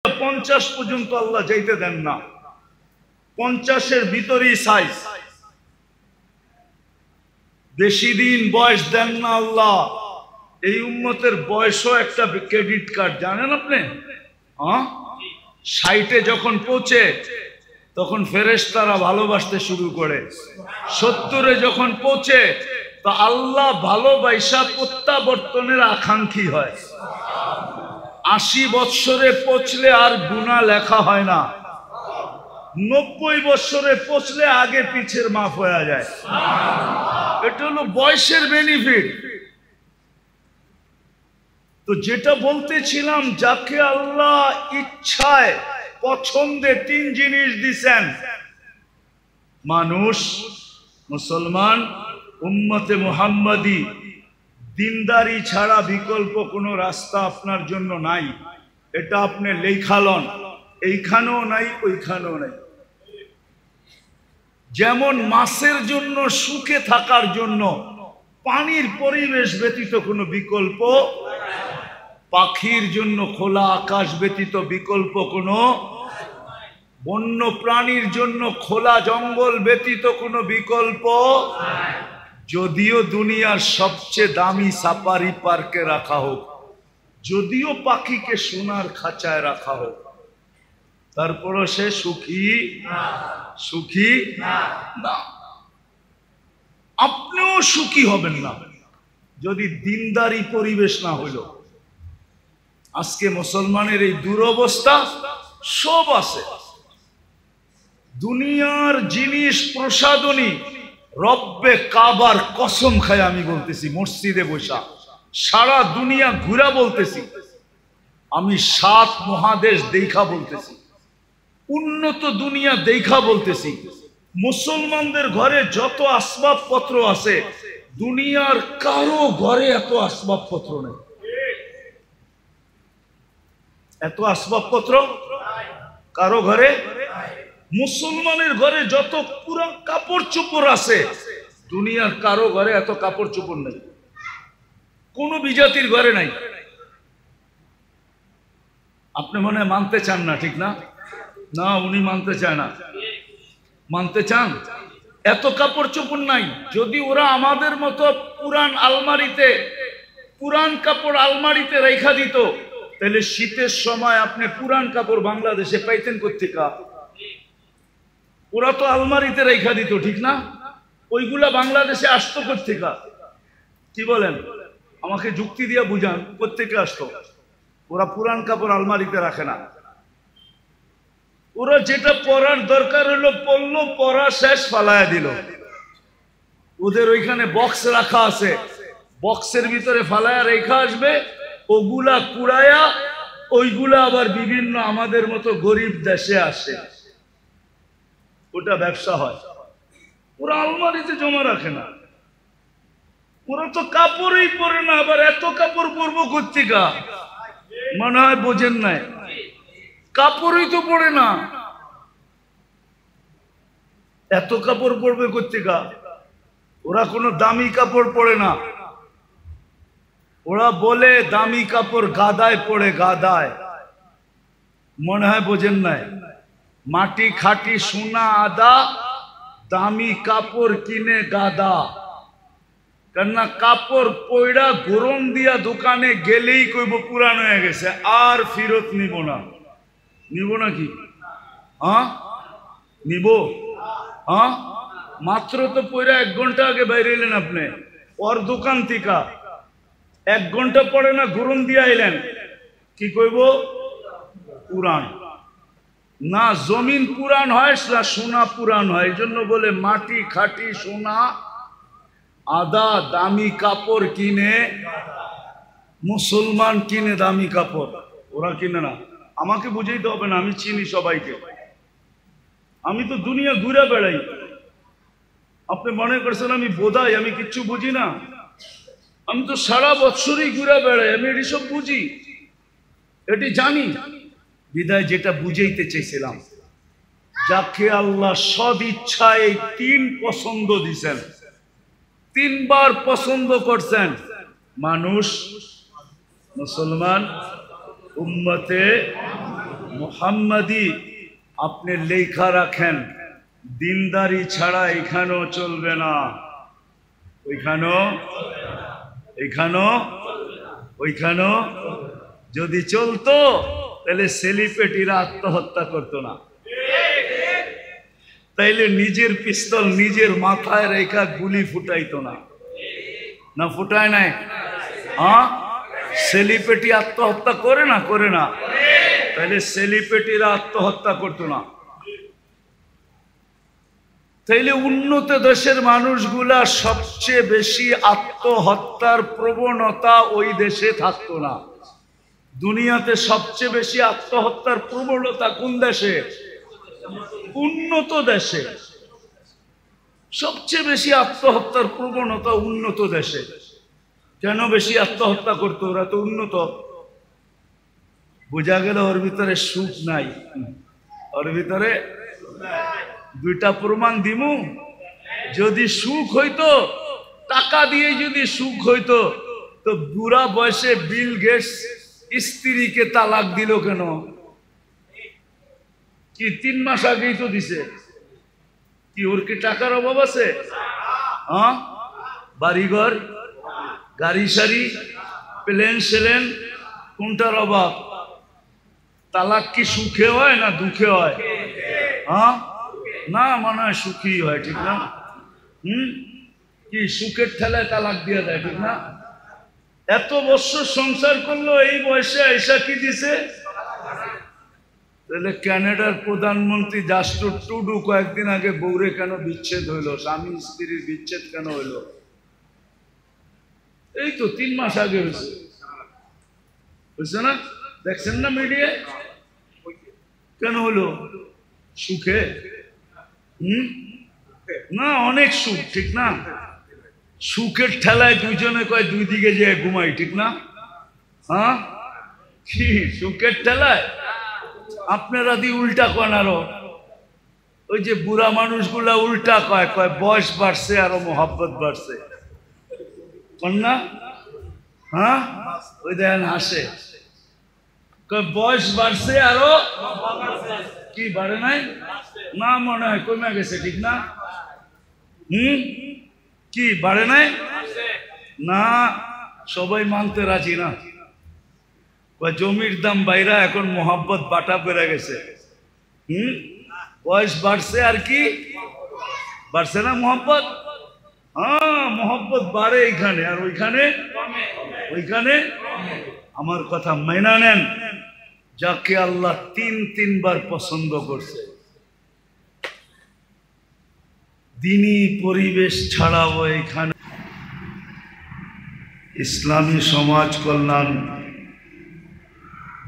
50 পর্যন্ত আল্লাহ যাইতে দেন না, 50-এর ভিতরেই সাইজ। বেশি দিন বয়স দেন না আল্লাহ। এই উম্মতের বয়সও একটা ক্রেডিট কার্ড, জানেন আপনি? 60-এ যখন পৌঁছে তখন ফেরেশতারা ভালোবাসতে শুরু করে, 70-এ যখন পৌঁছে তো আল্লাহ ভালোবাসা প্রত্যাবর্তনের আকাঙ্ক্ষী হয়। 80 বৎসরে পৌঁছলে আর গুনাহ লেখা হয় না, 90 বৎসরে পৌঁছলে আগে পিছের মাফ হয়ে যায়। এটা হলো বয়সের বেনিফিট। তো যেটা বলতেছিলাম, যাকে আল্লাহ ইচ্ছায় পছন্দে 3 জিনিস দিছেন, মানুষ, মুসলমান, উম্মতে মুহাম্মাদি, দিনদারি ছাড়া বিকল্প কোনো রাস্তা আপনার জন্য নাই। এটা আপনি লেখালন, এইখানেও নাই ওইখানেও নাই। যেমন মাছের জন্য সুখে থাকার জন্য পানির পরিবেশ ব্যতীত কোনো বিকল্প, পাখির জন্য খোলা আকাশ ব্যতীত বিকল্প কোনো, বন্য প্রাণীর জন্য খোলা জঙ্গল ব্যতীত কোনো বিকল্প। যদিও দুনিয়ার সবচেয়ে দামি সাফারি পার্কে রাখা হোক, যদিও পাখিকে সোনার খাঁচায় রাখা হোক, তারপরও সে সুখী সুখী না। আপনিও সুখী হবেন না যদি দিনদারি পরিবেশ না হইল। আজকে মুসলমানের এই দুরবস্থা। সব আছে, দুনিয়ার জিনিস প্রসাদনী, রব্বে কাবার কসম খায় আমি বলতেছি, মসজিদে বসা সারা দুনিয়া ঘুরা বলতেছি, আমি 7 মহাদেশ দেখা বলতেছি, উন্নত দুনিয়া দেখা বলতেছি। মুসলমানদের ঘরে যত আসবাবপত্র আছে, দুনিয়ার কারো ঘরে এত আসবাবপত্র নেই। এত আসবাবপত্র কারো ঘরে। মুসলমানের ঘরে যত পুরান কাপড় চোপড় আছে, দুনিয়ার কারো ঘরে এত কাপড় চোপড় নেই, কোন বিজাতির ঘরে নাই। আপনি মনে হয় মানতে চান না, ঠিক না? না, উনি মানতে চায় না। মানতে চান? এত কাপড় চোপড় নাই। যদি ওরা আমাদের মতো পুরান আলমারিতে, পুরান কাপড় আলমারিতে রেখা দিত, তাহলে শীতের সময় আপনি পুরান কাপড় বাংলাদেশে পাইতেন কোত্থেকে? ওরা তো আলমারিতে রেখা দিত, ঠিক না? ওইগুলা বাংলাদেশে আসতো কোত্থেকে? কি বলেন? আমাকে যুক্তি দিয়ে বুঝান, কোত্থেকে আসতো? ওরা পুরান কাপড় আলমারিতে রাখে না। ওরা যেটা পরার দরকার হলো পড়লো, পরা শেষ, ফালায়া দিল। ওদের ওইখানে বক্স রাখা আছে, বক্সের ভিতরে ফালায়া রেখা আসবে, ওগুলা কুড়ায়া ওইগুলা আবার বিভিন্ন আমাদের মতো গরিব দেশে আসে, ওটা ব্যবসা হয়। ওরা আলমারিতে জমা রাখে না। ওরা তো কাপড়ই পরে না, আবার এত কাপড় পরবো কোত্থেকে? মনে হয় বোঝেন নাই, কাপড়ই তো পরে না, এত কাপড় পরবে কোত্থেকে? ওরা কোনো দামি কাপড় পরে না। ওরা বলে দামি কাপড় গাদায় পড়ে, গাদায়। মনে হয় বোঝেন নাই। মাটি খাটি সোনা আদা, দামি কাপড় কিনে গাদা। কেননা কাপড় পয়ড়া গরম দিয়া দোকানে গেলেই কইব পুরান হয়ে গেছে, আর ফেরত নিব না। নিব নাকি? নিব? মাত্র তো পয়ড়া 1 ঘন্টা আগে বাইরে এলেন আপনি ওর দোকান থেকে, 1 ঘন্টা পরে না গরম দিয়া এলেন, কি কইব? পুরান না। জমিন পুরান হয় না সোনা পুরান হয়, এই জন্য বলে মাটি খাটি সোনা আদা, দামি কাপড় কিনে। মুসলমান কিনে দামি কাপড়, ওরা কিনে না। আমাকে বুঝাইতে হবে না, আমি চিনি সবাইকে। আমি তো দুনিয়া ঘুরে বেড়াই। আপনি মনে করছেন আমি বোধাই, আমি কিচ্ছু বুঝি না? আমি তো সারা বছরই ঘুরে বেড়াই, আমি এটি সব বুঝি, এটি জানি। বিদায় যেটা বুঝাইতে চেয়েছিলাম, যাকে আল্লাহ সদ ইচ্ছায় 3 পছন্দ দিছেন, 3 বার পছন্দ করছেন, মানুষ, মুসলমান, উম্মতে মুহাম্মাদি আপনি লেখা রাখেন, দিনদারি ছাড়া এখানেও চলবে না, ওইখানেও যদি চলতো তাহলে সেলিব্রিটিরা আত্মহত্যা করতো না, তাইলে নিজের পিস্তল নিজের মাথায় রেখা গুলি ফুটাইতো না, না ফুটায় নাই? হ্যাঁ, সেলিব্রিটি আত্মহত্যা করে না, তাহলে সেলিব্রিটিরা আত্মহত্যা করতো না, তাইলে উন্নত দেশের মানুষগুলা সবচেয়ে বেশি আত্মহত্যার প্রবণতা ওই দেশে থাকতো না। দুনিয়াতে সবচেয়ে বেশি আত্মহত্যার প্রবণতা কোন দেশে? উন্নত দেশে। সবচেয়ে বেশি আত্মহত্যার প্রবণতা উন্নত দেশে। কেন বেশি আত্মহত্যা করতো? ওরা তো উন্নত। বোঝা গেল ওর ভিতরে সুখ নাই, ওর ভিতরে দুইটা প্রমাণ দিমু। যদি সুখ হইতো, টাকা দিয়ে যদি সুখ হইতো, তো বুড়া বয়সে বিল গেটস স্ত্রীকে তালাক দিল কেন? কি 3 মাস আগেই তো দিছে। কি ওর কি টাকার অভাব আছে? হ্যাঁ, বাড়িঘর, গাড়ি সারি, প্লেন সেলেন, কোনটার অভাব? তালাক কি সুখে হয় না দুঃখে হয়? হ্যাঁ, না, মনে হয় সুখী হয়, ঠিক না? কি সুখের ঠেলায় তালাক দিয়ে দেয়, ঠিক না? এত বছর সংসার করলো, এই বয়সে আইসা কি দিছে? তাহলে কানাডার প্রধানমন্ত্রী জাস্টিন ট্রুডো কয়েকদিন আগে বউরে কেন বিচ্ছেদ হইলো? স্বামী স্ত্রীর বিচ্ছেদ কেন হইলো? এই তো 3 মাস আগে হয়েছে না? দেখছেন না মিডিয়ায়? কেন হলো? সুখে? না, অনেক সুখ, ঠিক না? সুখের ঠেলায় দুইজনে কয় 2 দিকে যেয়ে ঘুমাই, ঠিক না? হ্যাঁ, কি সুখের ঠেলায়? আপনারা দি উল্টা কন। আরো ওই যে বুড়া মানুষগুলা উল্টা কয় বয়স বাড়ছে আরো মোহাব্বত বাড়ছে, কন না? হ্যাঁ, ওই দেখেন হাসে, বয়স বাড়ছে আরো কি বাড়ে নাই? না, মনে হয় কমে গেছে, ঠিক না? কি বাড়ে নাই? না, সবাই মানতে রাজি না। জমির দাম বাইরা এখন মোহাব্বত বাটা বেড়ে গেছে। বয়স বাড়ছে আর কি বাড়ছে না মোহাব্বত? হ্যাঁ, মোহাব্বত বাড়ে এইখানে আর ওইখানে। আমার কথা মাইনা নেন, যাকে আল্লাহ 3 বার পছন্দ করছে, দিনই পরিবেশ ছাড়াও এখানে ইসলামী সমাজ কল্যাণ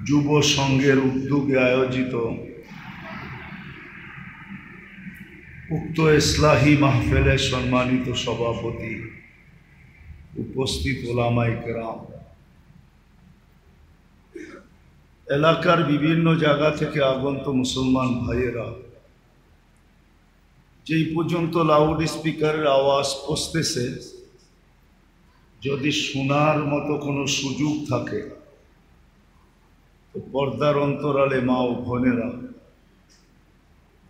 যুব সংঘের উদ্যোগে আয়োজিত উক্ত ইসলাহি মাহফিলের সম্মানিত সভাপতি, উপস্থিত ওলামায়ে কেরাম, এলাকার বিভিন্ন জায়গা থেকে আগত মুসলমান ভাইয়েরা, যেই পর্যন্ত লাউড স্পিকারের আওয়াজ পৌঁছতেছে, যদি শোনার মতো কোনো সুযোগ থাকে তো পর্দার অন্তরালে মা ও বোনেরা,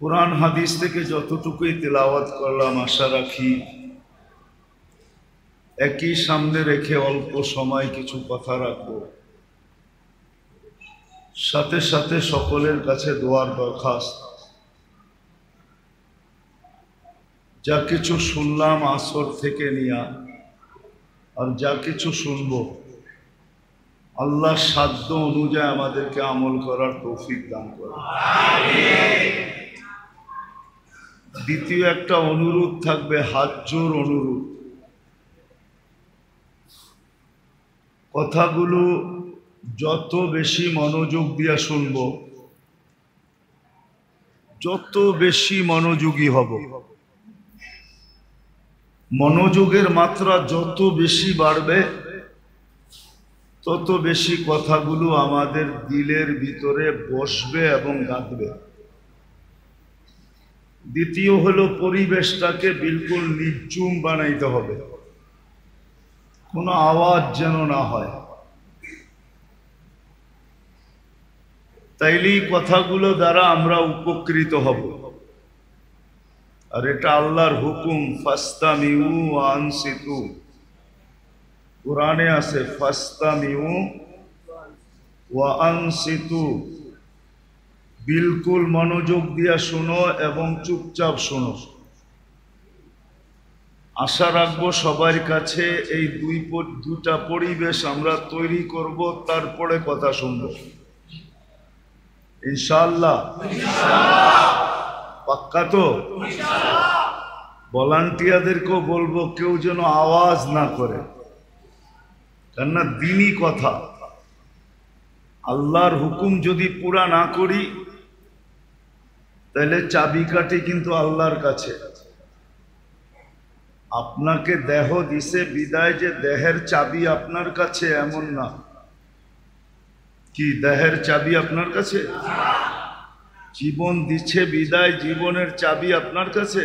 কুরআন হাদিস থেকে যতটুকুই তেলাওয়াত করলাম, আশা রাখি একই সামনে রেখে অল্প সময় কিছু কথা রাখবো। সাথে সাথে সকলের কাছে দোয়ার দরখাস্ত, যা কিছু শুনলাম আসর থেকে নিয়া আর যা কিছু শুনবো, আল্লাহর সাধ্য অনুযায়ী আমাদেরকে আমল করার তৌফিক দান করুন। দ্বিতীয় একটা অনুরোধ থাকবে, হাত জোর অনুরোধ, কথাগুলো যত বেশি মনোযোগ দিয়ে শুনব, যত বেশি মনোযোগী হব, মনোযোগের মাত্রা যত বেশি বাড়বে, তত বেশি কথাগুলো আমাদের দিলের ভিতরে বসবে এবং গাঁথবে। দ্বিতীয় হলো, পরিবেশটাকে বিলকুল নির্জুম বানাইতে হবে, কোনো আওয়াজ যেন না হয়। তাইলেই কথাগুলো দ্বারা আমরা উপকৃত হব। আর এটা আল্লাহর হুকুম, ফাস্তামিউ ওয়া আনসিতু। কুরআনে আছে ফাস্তামিউ ওয়া আনসিতু, বিলকুল মনোযোগ দিয়া শোনো এবং চুপচাপ শোনো। আশা রাখবো সবার কাছে এই দুটা পরিবেশ আমরা তৈরি করব, তারপরে কথা শুনবো ইনশাআল্লাহ। পাক্কা তো? ভলান্টিয়ারদেরকেও বলবো কেউ যেন আওয়াজ না করে, কেননা দিনই কথা। আল্লাহর হুকুম যদি পুরা না করি তাহলে চাবিকাঠি কিন্তু আল্লাহর কাছে। আপনাকে দেহ দিছে বিদায় যে দেহের চাবি আপনার কাছে এমন না। কি দেহের চাবি আপনার কাছে? জীবন দিচ্ছে বিদায় জীবনের চাবি আপনার কাছে?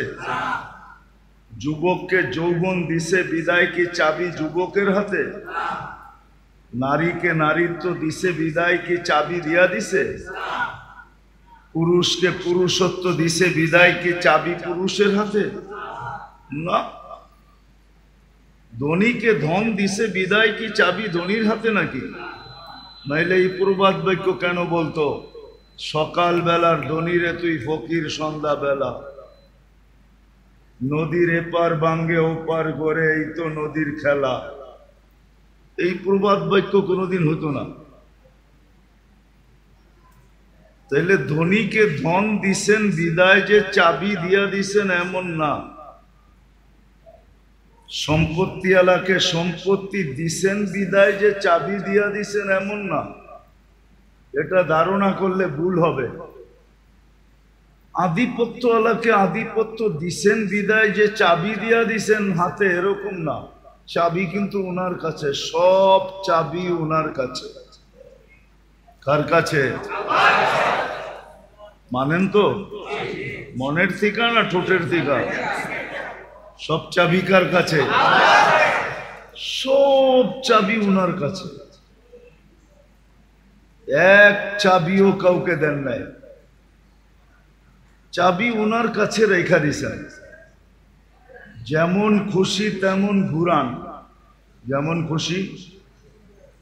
যুবককে যৌবন দিছে বিদায় কি চাবি যুবকের হাতে? নারীকে নারীত্ব দিছে বিদায় কি চাবি দিয়া দিছে? পুরুষকে পুরুষত্ব দিছে বিদায় কি চাবি পুরুষের হাতে? না। ধনীকে ধন দিছে বিদায় কি চাবি ধনীর হাতে নাকি? নাইলে এই প্রবাদ বাক্য কেন বলতো, সকাল বেলার ধনীরে তুই ফকির সন্ধ্যা বেলা, নদীর এপার বাঙ্গে ওপার করে এই তো নদীর খেলা। এই প্রবাদ বাক্য কোনোদিন হতো না। তাইলে ধনীকে ধন দিছেন বিদায় যে চাবি দিয়া দিছেন এমন না। সম্পত্তি আলাকে সম্পত্তি দিছেন বিদায় যে চাবি দিয়া দিছেন এমন না। এটা ধারণা করলে ভুল হবে। আধিপত্য আলাকে আধিপত্য দিছেন বিদায় যে চাবি দিয়া দিছেন হাতে এরকম না। চাবি কিন্তু ওনার কাছে, সব চাবি ওনার কাছে। কার কাছে? মানেন তো? মনের থিকা না ঠোঁটের থিকা? সব চাবি কার কাছে? সব চাবি ওনার কাছে। এক চাবিও কাউকে দেন নাই। চাবি ওনার কাছে রেখা দিছেন। যেমন খুশি তেমন ঘুরান, যেমন খুশি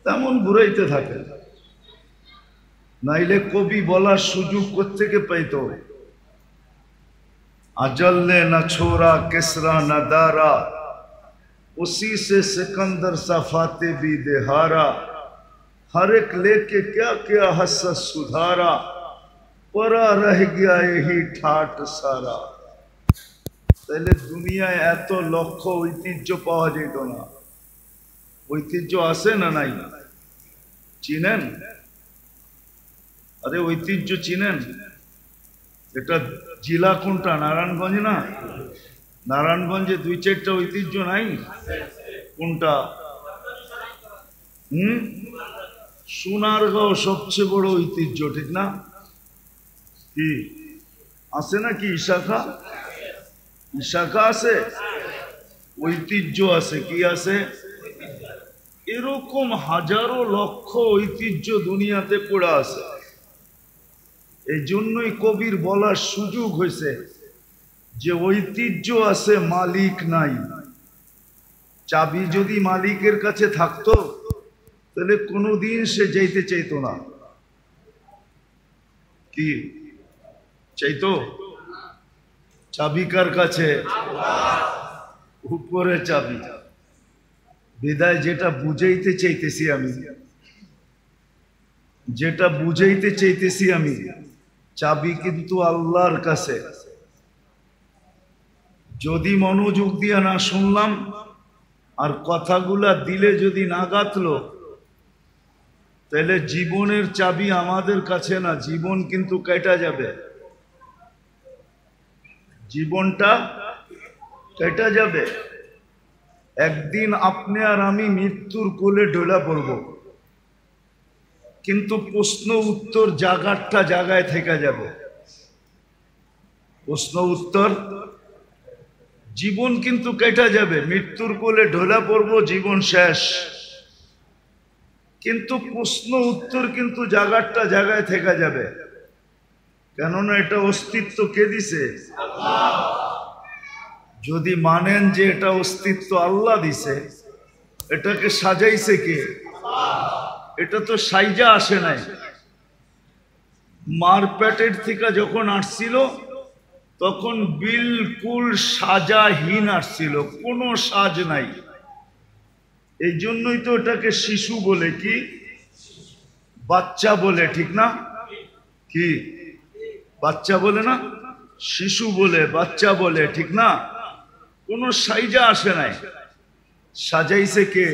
তেমন ঘুরাইতে থাকে। নাইলে কবি বলার সুযোগ কোত্থেকে পাইতো? अजल ने न छोड़ा किसरा न दारा, उसी से सिकंदर सा फाते भी देहारा, हर एक लेके क्या क्या हसस सुधारा, परा रह गया यही ठाट सारा। তাহলে দুনিয়ায় এত লক্ষ ঐতিহ্য পাওয়া যেত না। ঐতিহ্য আছে না নাই? চিনেন? আরে ঐতিহ্য চিনেন? এটা জেলা কোনটা? নারায়ণগঞ্জ না? নারায়ণগঞ্জে 2-4টা ঐতিহ্য নাই? কোনটা? সোনারগাঁও সবচেয়ে বড় ঐতিহ্য, ঠিক না? কি আছে নাকি? ইশাখা, ইশাখা আছে, ঐতিহ্য আছে। কি আছে? এরকম হাজারো লক্ষ ঐতিহ্য দুনিয়াতে পড়ে আছে। এই জন্যই কবির বলার সুযোগ হয়েছে যে ঐতিহ্য আছে, মালিক নাই। চাবি যদি মালিকের কাছে থাকতো তাহলে কোনোদিন সে যাইতে চাইতো না। কি চাইতো? চাবি কার কাছে? উপরে চাবি। বিদায় যেটা বুঝাইতে চাইতেছি আমি, যেটা বুঝাইতে চাইতেছি আমি, চাবি কিন্তু আল্লাহর কাছে। যদি মনোযোগ দিয়ে না শুনলাম আর কথাগুলা দিলে যদি না গাঁথলো, তাহলে জীবনের চাবি আমাদের কাছে না, জীবন কিন্তু কেটে যাবে। জীবনটা কেটে যাবে। একদিন আপনি আর আমি মৃত্যুর কোলে ঢলে পড়ব, কিন্তু প্রশ্ন উত্তর জায়গাটা জায়গায় থেকে যাবে। প্রশ্ন উত্তর, জীবন কিন্তু কেটে যাবে। মৃত্যুর কোলে ঢলে পড়ব, জীবন শেষ। কিন্তু প্রশ্ন উত্তর কিন্তু জায়গাটা জায়গায় থেকে যাবে, কেননা এটা অস্তিত্ব কে দিছে? যদি মানেন যে এটা অস্তিত্ব আল্লাহ দিছে, এটাকে সাজাইছে কে? এটা তো সাইজা আসে নাই। মার পেটের থেকে যখন আসছিল তখন বিলকুল সাজাহীন আসছিল, কোনো সাজ নাই। এই জন্যই তো এটাকে শিশু বলে, কি বাচ্চা বলে, ঠিক না? কি বাচ্চা বলে না, শিশু বলে, বাচ্চা বলে, ঠিক না? কোনো সাইজা আসে নাই। সাজাইছে কে?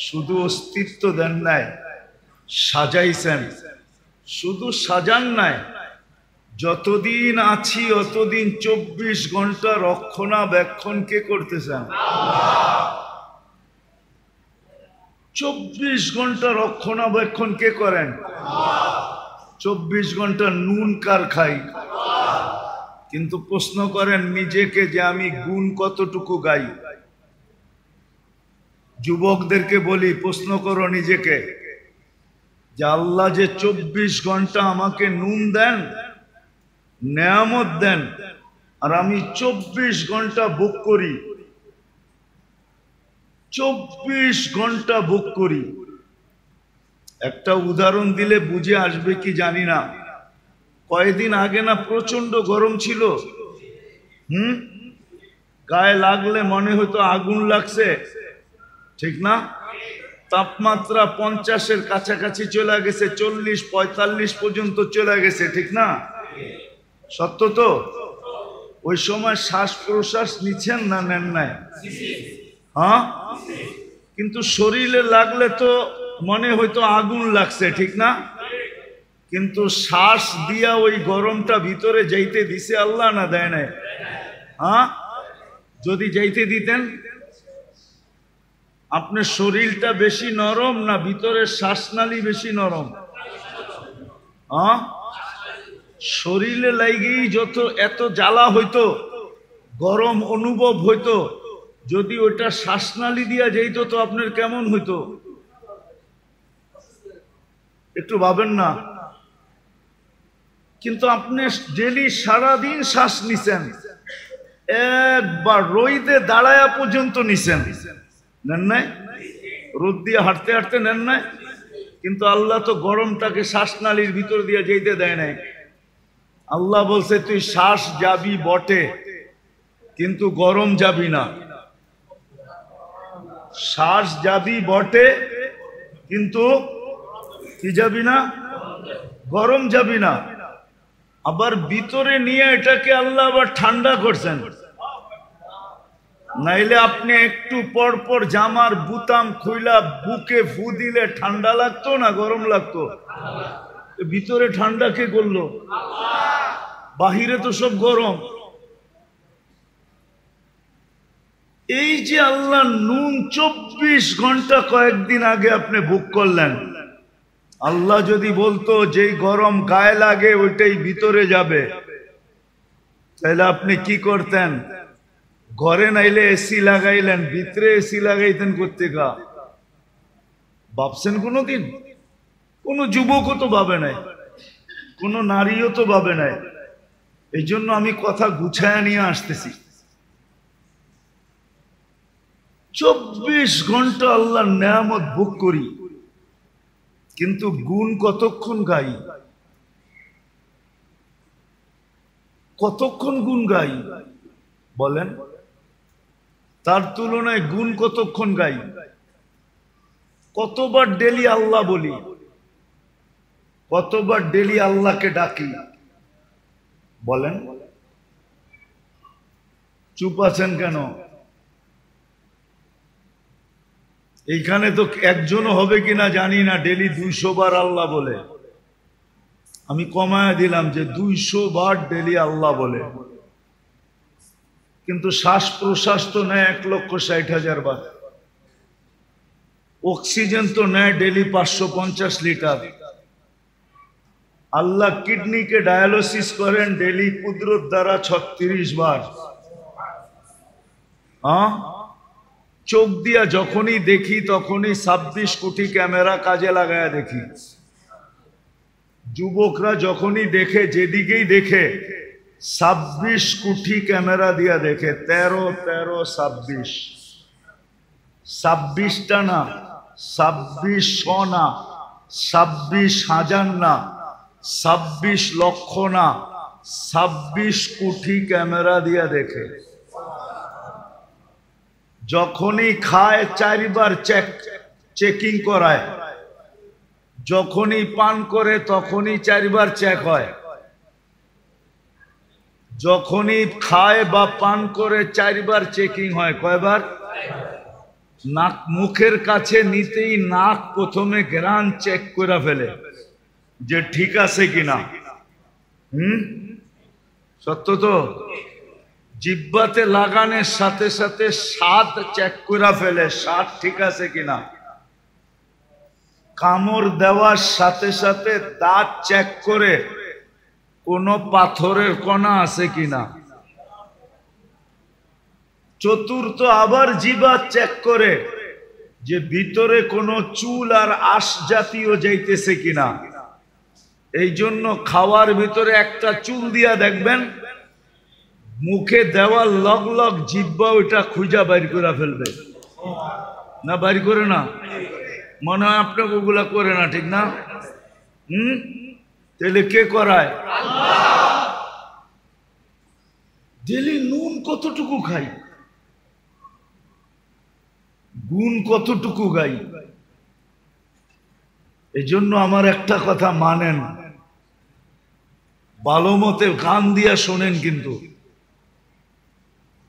শুধু অস্তিত্ব দেন নাই, সাজাইছেন। শুধু সাজান নাই, যতদিন আছি অতদিন 24 ঘন্টা রক্ষণাবেক্ষণ কে করতেছেন? 24 ঘন্টা রক্ষণাবেক্ষণ কে করেন? 24 ঘন্টা নুন কার খাই? কিন্তু প্রশ্ন করেন নিজেকে যে আমি গুণ কতটুকু গাই। যুবকদেরকে বলি, প্রশ্ন করো নিজেকে যে আল্লাহ যে 24 ঘন্টা আমাকে নুন দেন, নেয়ামত দেন, আর আমি 24 ঘন্টা ভোগ করি, 24 ঘন্টা ভোগ করি। একটা উদাহরণ দিলে বুঝে আসবে কি জানি না। কয়েকদিন আগে না প্রচন্ড গরম ছিল, গায়ে লাগলে মনে হতো আগুন লাগছে, ঠিক না? তাপমাত্রা 50-এর কাছাকাছি চলে গেছে, 40-45 পর্যন্ত চলে গেছে, ঠিক না? সত্য তো? ওই সময় শ্বাস প্রশ্বাস নিচ্ছেন না নেন নাই? হ্যাঁ, কিন্তু শরীরে লাগলে তো মনে হয়তো আগুন লাগছে, ঠিক না? কিন্তু শ্বাস দিয়া ওই গরমটা ভিতরে যাইতে দিছে আল্লাহ না দেয় নাই? হ্যাঁ, যদি যাইতে দিতেন, আপনার শরীরটা বেশি নরম না ভিতরের শ্বাসনালী বেশি নরম? হ্যাঁ, শরীরে লাগেই যত এত জ্বালা হইতো, গরম অনুভব হইতো, যদি ওইটা শ্বাসনালী দিয়া যাইত তো আপনার কেমন হইতো? একটু ভাবেন না। কিন্তু আপনি ডেলি সারাদিন শ্বাস নিছেন, একবার রোদে দাঁড়ায়া পর্যন্ত নিছেন, নেন নাই? রোদ দিয়ে হাঁটতে হাঁটতে নেন নাই? কিন্তু আল্লাহ তো গরমটাকে শ্বাসনালীর ভিতর দিয়ে যেতে দেয় নাই। আল্লাহ বলছে তুই শ্বাস যাবি বটে, কিন্তু গরম যাবি না। শ্বাস যাবি বটে, কিন্তু কি যাবি না? গরম যাবি না। আবার ভিতরে নিয়ে এটাকে আল্লাহ আবার ঠান্ডা করছেন। নাইলে আপনি একটু পর পর জামার বুতাম খুইলা বুকে ফু দিলে ঠান্ডা লাগতো না গরম লাগতো? ভিতরে ঠান্ডা কে করলো? বাহিরে তো সব গরম। এই যে আল্লাহ নুন 24 ঘন্টা কয়েকদিন আগে আপনি ভোগ করলেন, আল্লাহ যদি বলতো যেই গরম গায়ে লাগে ওইটাই ভিতরে যাবে, তাহলে আপনি কি করতেন? ঘরে নাইলে এসি লাগাইলেন, ভিতরে এসি লাগাইতেন কোত্থেকা? ভাবছেন কোনোদিন? কোন যুবকও তো ভাবে নাই, কোন নারীও তো ভাবে নাই। এই জন্য আমি কথা গুছায় নিয়ে আসতেছি। 24 ঘন্টা আল্লাহর নেয়ামত ভোগ করি, কিন্তু গুণ কতক্ষণ গাই? কতক্ষণ গুণ গাই বলেন? তার তুলনায় গুণ কতক্ষণ গাই? কতবার ডেলি আল্লাহ বলি, কতবার ডেলি আল্লাহকে ডাকি বলেন? চুপ আছেন কেন? এইখানে তো একজনও হবে কিনা জানি না ডেলি 200 বার আল্লাহ বলে। আমি কমায় দিলাম যে 200 বার ডেলি আল্লাহ বলে, কিন্তু শ্বাস প্রশ্বাস তো নেয় 1,60,000 বার। অক্সিজেন তো নেয় ডেলি 550 লিটার। আল্লাহ কিডনিকে ডায়ালিসিস করেন ডেলি কুদরত দ্বারা 36 বার। হ্যাঁ, চোখ দিয়া যখনই দেখি তখনই 26 কোটি ক্যামেরা কাজে লাগায়া দেখি। যুবকরা যখনই দেখে, যেদিকেই দেখে 26 কোটি ক্যামেরা দিয়া দেখে। 13 13 26, 26টা না, 2600 না, 26,000 না, 26 লক্ষ না, 26 কোটি ক্যামেরা দিয়া দেখে। যখনই খায় 4 বার চেকিং করায়, যখনই পান করে তখনই 4 বার চেক হয়। যখনই খায় বা পান করে 4 বার চেকিং হয়। কয়বার? নাক মুখের কাছে নিতেই নাক প্রথমে গ্রান চেক করে ফেলে যে ঠিক আছে কিনা। সত্য তো? জিহ্বাতে লাগানোর সাথে সাথে স্বাদ চেক করে ফেলে, স্বাদ ঠিক আছে কিনা। কামড় দেওয়ার সাথে সাথে দাঁত চেক করে কোনো পাথরের কণা আছে কিনা। চতুর্থ আবার জিহ্বা চেক করে যে ভিতরে কোনো চুল আর আঁশ জাতীয় যাইতেছে কিনা। এই জন্য খাওয়ার ভিতরে একটা চুল দিয়া দেখবেন, মুখে দেওয়ার লগ লগ জিহ্বা ওইটা খুঁজা বাইর করে ফেলবে। না বাইর করে না? মনে হয় আপনাকে ওগুলা করে না, ঠিক না? তাহলে কে করায়? ডেলি নুন কতটুকু খাই, গুণ কতটুকু গাই। এই জন্য আমার একটা কথা মানেন, ভালো মতে কান দিয়া শোনেন। কিন্তু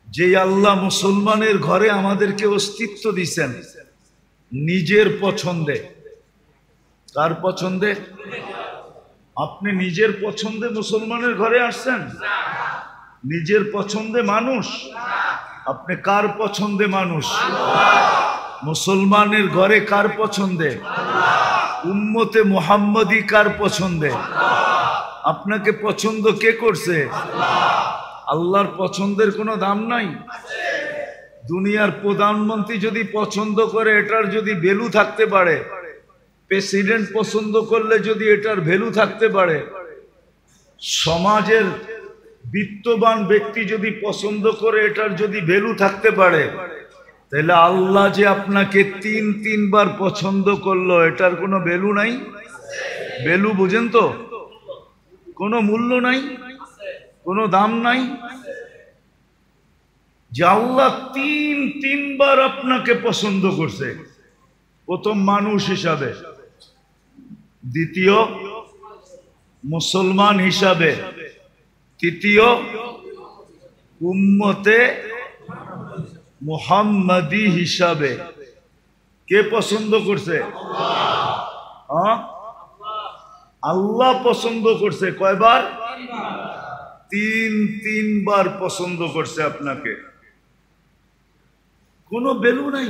যে আল্লাহ মুসলমানের ঘরে আমাদেরকে অস্তিত্ব দিছেন নিজের পছন্দে। কার পছন্দে? আপনি নিজের পছন্দে মুসলমানের ঘরে আসছেন? নিজের পছন্দে মানুষ? আপনি কার পছন্দে মানুষ? মুসলমানের ঘরে কার পছন্দে? উম্মতে মুহাম্মদি কার পছন্দে? আপনাকে পছন্দ কে করছে? আল্লাহর পছন্দের কোনো দাম নাই। দুনিয়ার প্রধানমন্ত্রী যদি পছন্দ করে এটার যদি ভ্যালু থাকতে পারে, প্রেসিডেন্ট পছন্দ করলে যদি এটার ভ্যালু থাকতে পারে, সমাজের বিত্তবান ব্যক্তি যদি পছন্দ করে এটার যদি ভ্যালু থাকতে পারে, তাহলে আল্লাহ যে আপনাকে 3 বার পছন্দ করলো এটার কোনো ভ্যালু নাই? ভ্যালু বুঝেন তো? কোনো মূল্য নাই, কোনো দাম নাই। যে আল্লাহ 3 বার আপনাকে পছন্দ করছে, প্রথম মানুষ হিসাবে, দ্বিতীয় মুসলমান হিসাবে, তৃতীয় উম্মতে মুহাম্মাদি হিসাবে। কে পছন্দ করছে? আল্লাহ পছন্দ করছে। কয়বার? 3 বার পছন্দ করছে আপনাকে। কোনো ভ্যালু নাই।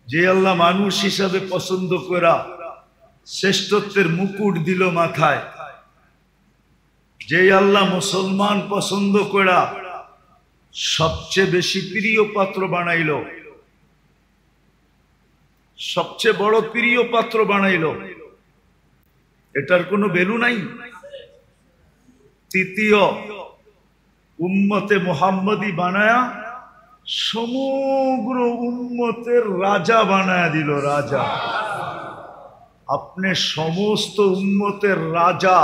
যে আল্লাহ মানুষ হিসাবে পছন্দ করা শ্রেষ্ঠত্বের মুকুট দিল মাথায়, যে আল্লাহ মুসলমান পছন্দ করা সবচেয়ে বেশি প্রিয় পাত্র বানাইল, সবচেয়ে বড় প্রিয় পাত্র বানাইল, এটার কোনো ভ্যালু নাই। তৃতীয় উম্মতে মুহাম্মদি বানায়া সমগ্র উম্মতের রাজা বানায়া দিল। রাজা, আপনি সমস্ত উম্মতের রাজা।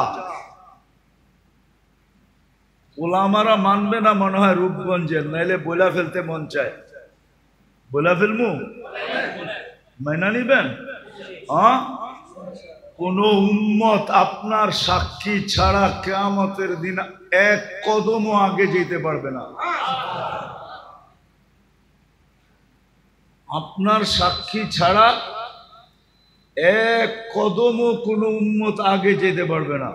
ওলামারা মানবে না মনে হয় রূপগঞ্জের, নাইলে বইলা ফেলতে মন চায়। বইলা ফেলমু? মাইনা নিবেন? কোন উম্মত আপনার সাক্ষী ছাড়া কিয়ামতের দিন 1 কদমও আগে যেতে পারবে না। আপনার সাক্ষী ছাড়া 1 কদমও কোন উম্মত আগে যেতে পারবে না।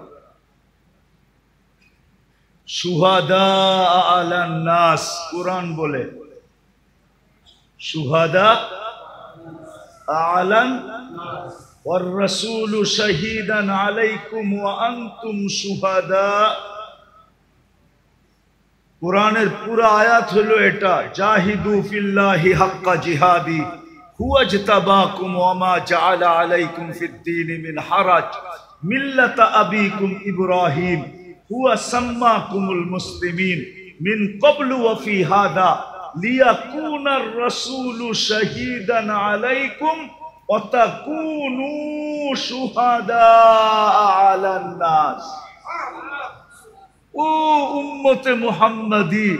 শুহাদা আলান নাস, কুরআন বলে শুহাদা আলান ওয়ার রাসূলু শাহীদান আলাইকুম ওয়া আনতুম শুহাদা। কোরআনের পুরা আয়াত হলো এটা, জাহিদু ফিল্লাহি হাক্কা জিহাদি হুয়া ইজতাবাকুম ওয়া মা জাআলা আলাইকুম ফিদ-দীন মিন হারাজ মিল্লাতা আবিকুম ইব্রাহিম হুয়া সাম্মাকুমুল মুসলিমিন মিন ক্বাবলু ওয়া ফি হাদা লিয়াকুনার রাসূলু শাহীদান আলাইকুম ওয়া তাকুনু শুহাদা আলান নাস। ও উম্মতে মুহাম্মাদি,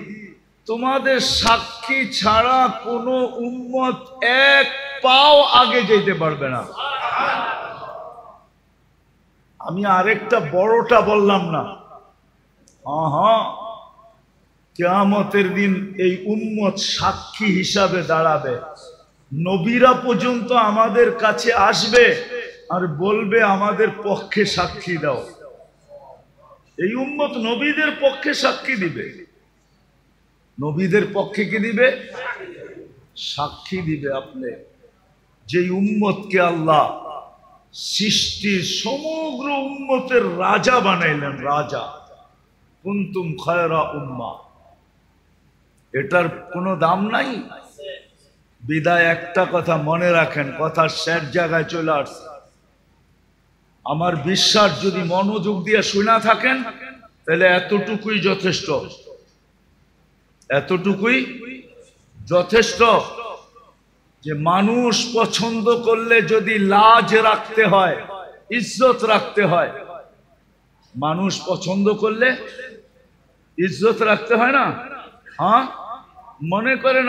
তোমাদের সাক্ষী ছাড়া কোন উম্মত এক পাও আগে যেতে পারবে না। আমি আরেকটা বড়টা বললাম না? হ্যাঁ, কিয়ামতের দিন এই উম্মত সাক্ষী হিসাবে দাঁড়াবে। নবীরা পর্যন্ত আমাদের কাছে আসবে আর বলবে আমাদের পক্ষে সাক্ষী দাও। এই উম্মত নবীদের পক্ষে সাক্ষী দিবে। নবীদের পক্ষে কি দিবে? সাক্ষী দিবে। আপনি যে উম্মতকে আল্লাহ সৃষ্টির সমগ্র উম্মতের রাজা বানাইলেন, রাজা, কুনতুম খায়রা উম্মাহ, এটার কোনো দাম নাই। বিদায় একটা কথা মনে রাখেন, কথার শেষ জায়গায় চলে আসছে। আমার বিশ্বাস যদি মনোযোগ দিয়ে শোনা থাকেন তাহলে এতটুকুই যথেষ্ট, এতটুকুই যথেষ্ট যে মানুষ পছন্দ করলে যদি লাজ রাখতে হয়, ইজ্জত রাখতে হয়, মানুষ পছন্দ করলে ইজ্জত রাখতে হয় না? হ্যাঁ, মনে করেন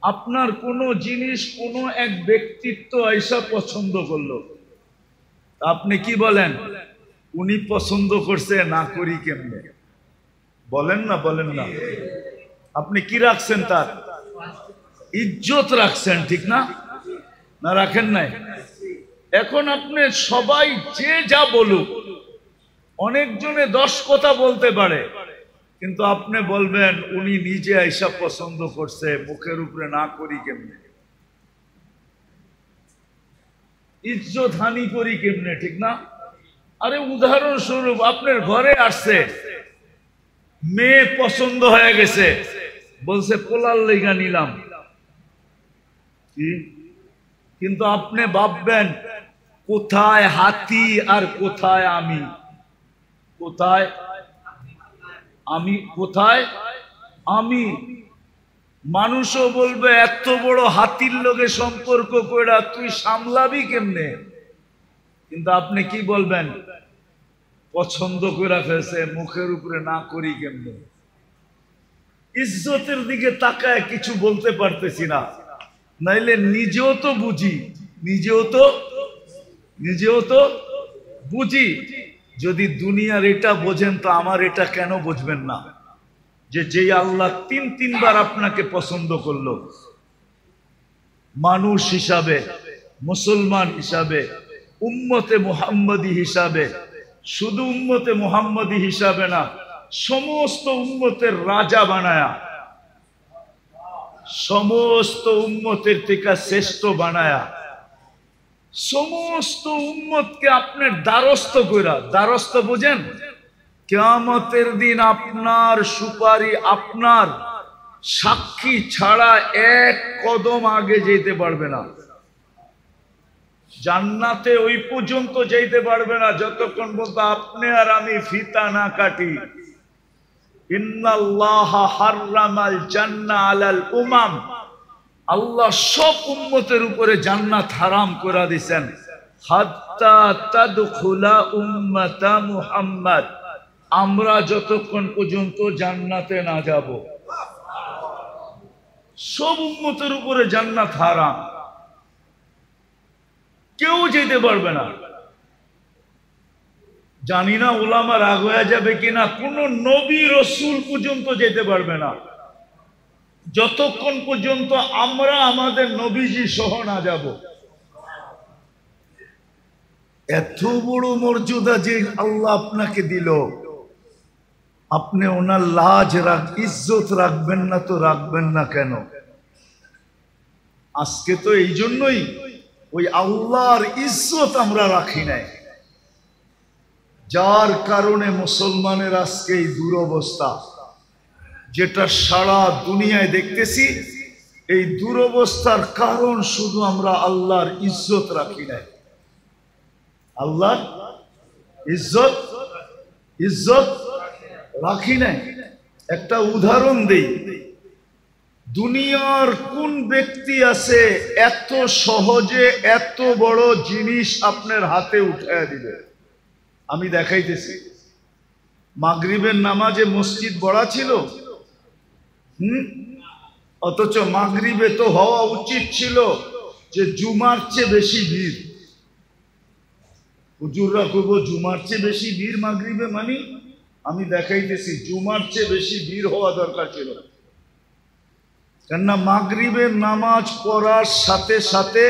আপনার কোনো জিনিস কোনো এক ব্যক্তিত্ব এসা পছন্দ করলো, আপনি কি বলেন? উনি পছন্দ করছে, না করি কেমনে? বলেন না, বলেন না? আপনি কি রাখছেন? তার ইজ্জত রাখছেন, ঠিক না? না রাখেন নাই? এখন আপনি সবাই যে যা বলুক, অনেকজনে 10 কথা বলতে পারে, কিন্তু আপনি বলবেন উনি নিজে আইসা পছন্দ করছে, মুখের উপরে না করি কেমনে? ইজ্জত হানি করি কেমনে, ঠিক না? আরে উদাহরণস্বরূপ আপনার ঘরে আসছে, মেয়ে পছন্দ হয়ে গেছে, বলছে পোলার লেগা নিলাম, কিন্তু আপনি ভাববেন কোথায় হাতি আর কোথায় আমি, কোথায় আমি, কোথায় আমি। মানুষও বলবে এত বড় হাতির লগে সম্পর্ক কইরা তুই সামলাবি কেমনে? কিন্তু আপনি কি বলবেন? পছন্দ করে ফেলছে, মুখের উপরে না করি কেমনে? ইজ্জতের দিকে তাকায় কিছু বলতে পারতেছি না, নাইলে নিজেও তো বুঝি, নিজেও তো বুঝি। যদি দুনিয়ার এটা বোঝেন তো আমার এটা কেন বুঝবেন না? যে আল্লাহ 3বার আপনাকে পছন্দ করলো, মানুষ হিসাবে, মুসলমান হিসাবে, উম্মতে মুহাম্মদী হিসাবে, শুধু উম্মতে মুহাম্মদী হিসাবে না, সমস্ত উম্মতের রাজা বানায়া, সমস্ত উম্মতের থেকে শ্রেষ্ঠ বানায়া, সমস্ত উম্মতকে আপনার দ্বারস্থ কইরা, দ্বারস্থ বোঝেন? কিয়ামতের দিন আপনার সুপারি, আপনার সাক্ষী ছাড়া এক কদম আগে যেতে পারবে না। জান্নাতে ওই পর্যন্ত যেতে পারবে না যতক্ষণ পর্যন্ত আপনি আর আমি ফিতা না কাটি। ইন্নাল্লাহা হাররামাল জান্নাহ আলাল উমাম, আল্লাহ সব উম্মতের উপরে জান্নাত হারাম করে দিয়েছেন। হাত্তা তাদখুলা উম্মাতা মুহাম্মদ, আমরা যতক্ষণ পর্যন্ত জান্নাতে না যাব, সব উম্মতের উপরে জান্নাত হারাম, কেউ যেতে পারবে না। জানি না উলামা রাগ হয়ে যাবে কিনা, কোন নবী রসুল পর্যন্ত যেতে পারবে না যতক্ষণ পর্যন্ত আমরা আমাদের নবীজি সহ না যাব। এত বড় মর্যাদা যে আল্লাহ আপনাকে দিল, আপনি ওনার লাজ ইজ্জত রাখবেন না তো রাখবেন না কেন? আজকে তো এই জন্যই ওই আল্লাহর ইজ্জত আমরা রাখি নাই, যার কারণে মুসলমানের আজকে এই দুরবস্থা। যেটা সারা দুনিয়ায় দেখতেছি, এই দুরবস্থার কারণ শুধু আমরা আল্লাহর ইজ্জত রাখি নাই। আল্লাহর ইজ্জত ইজ্জত রাখি নাই। একটা উদাহরণ দেই, দুনিয়ার কোন ব্যক্তি আছে এত সহজে এত বড় জিনিস আপনার হাতে উঠায় দিবে? আমি দেখাইতেছি। মাগরিবের নামাজে মসজিদ বড়া ছিল, অথচ মাগরিবে তো হওয়া উচিত ছিল যে জুমার চেয়ে বেশি ভিড়। হুজুররা কইব জুমার চেয়ে বেশি ভিড় মাগরিবে, মানে আমি দেখাইতেছি জুমার চেয়ে বেশি ভিড় হওয়া দরকার ছিল। কেননা মাগরিবের নামাজ পড়ার সাথে সাথে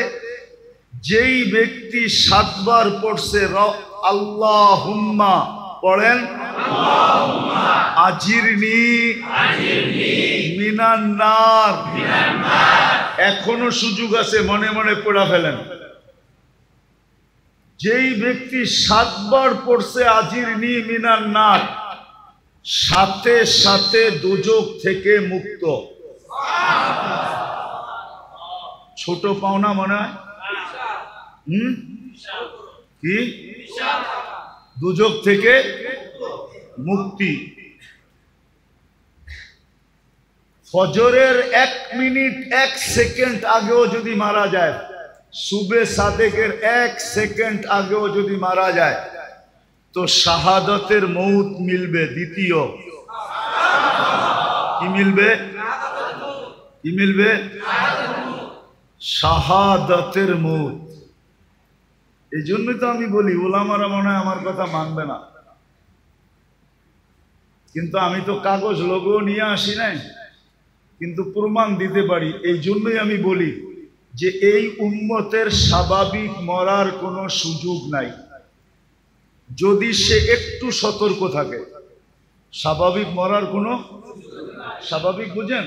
যেই ব্যক্তি 7 বার পড়ছে আল্লাহুম্মা পড়েন, আজিরনি মিনান নার, এখনো সুযোগ আছে, মনে মনে পড়া ফেলেন। যেই ব্যক্তি 7 বার পড়ছে আজিরনি মিনান নার, সাথে সাথে দোজখ থেকে মুক্ত। ছোট পাওনা মনে হয়? কি? দোজখ থেকে মুক্তি। ফজরের 1 মিনিট 1 সেকেন্ড আগেও যদি মারা যায়, সুবে সাদেকের 1 সেকেন্ড আগেও যদি মারা যায়, তো শাহাদাতের মৌত মিলবে। দ্বিতীয় কি মিলবে? কি মিলবে? শাহাদাতের মৌত। এই জন্যই তো আমি বলি ওলামারা মনে হয় আমার কথা মানবে না, কিন্তু আমি তো কাগজ লোগো নিয়ে আসি নাই, কিন্তু প্রমাণ দিতে পারি। এই জন্যই আমি বলি যে এই উম্মতের স্বাভাবিক মরার কোনো সুযোগ নাই, যদি সে একটু সতর্ক থাকে। স্বাভাবিক মরার কোনো, স্বাভাবিক বুঝেন,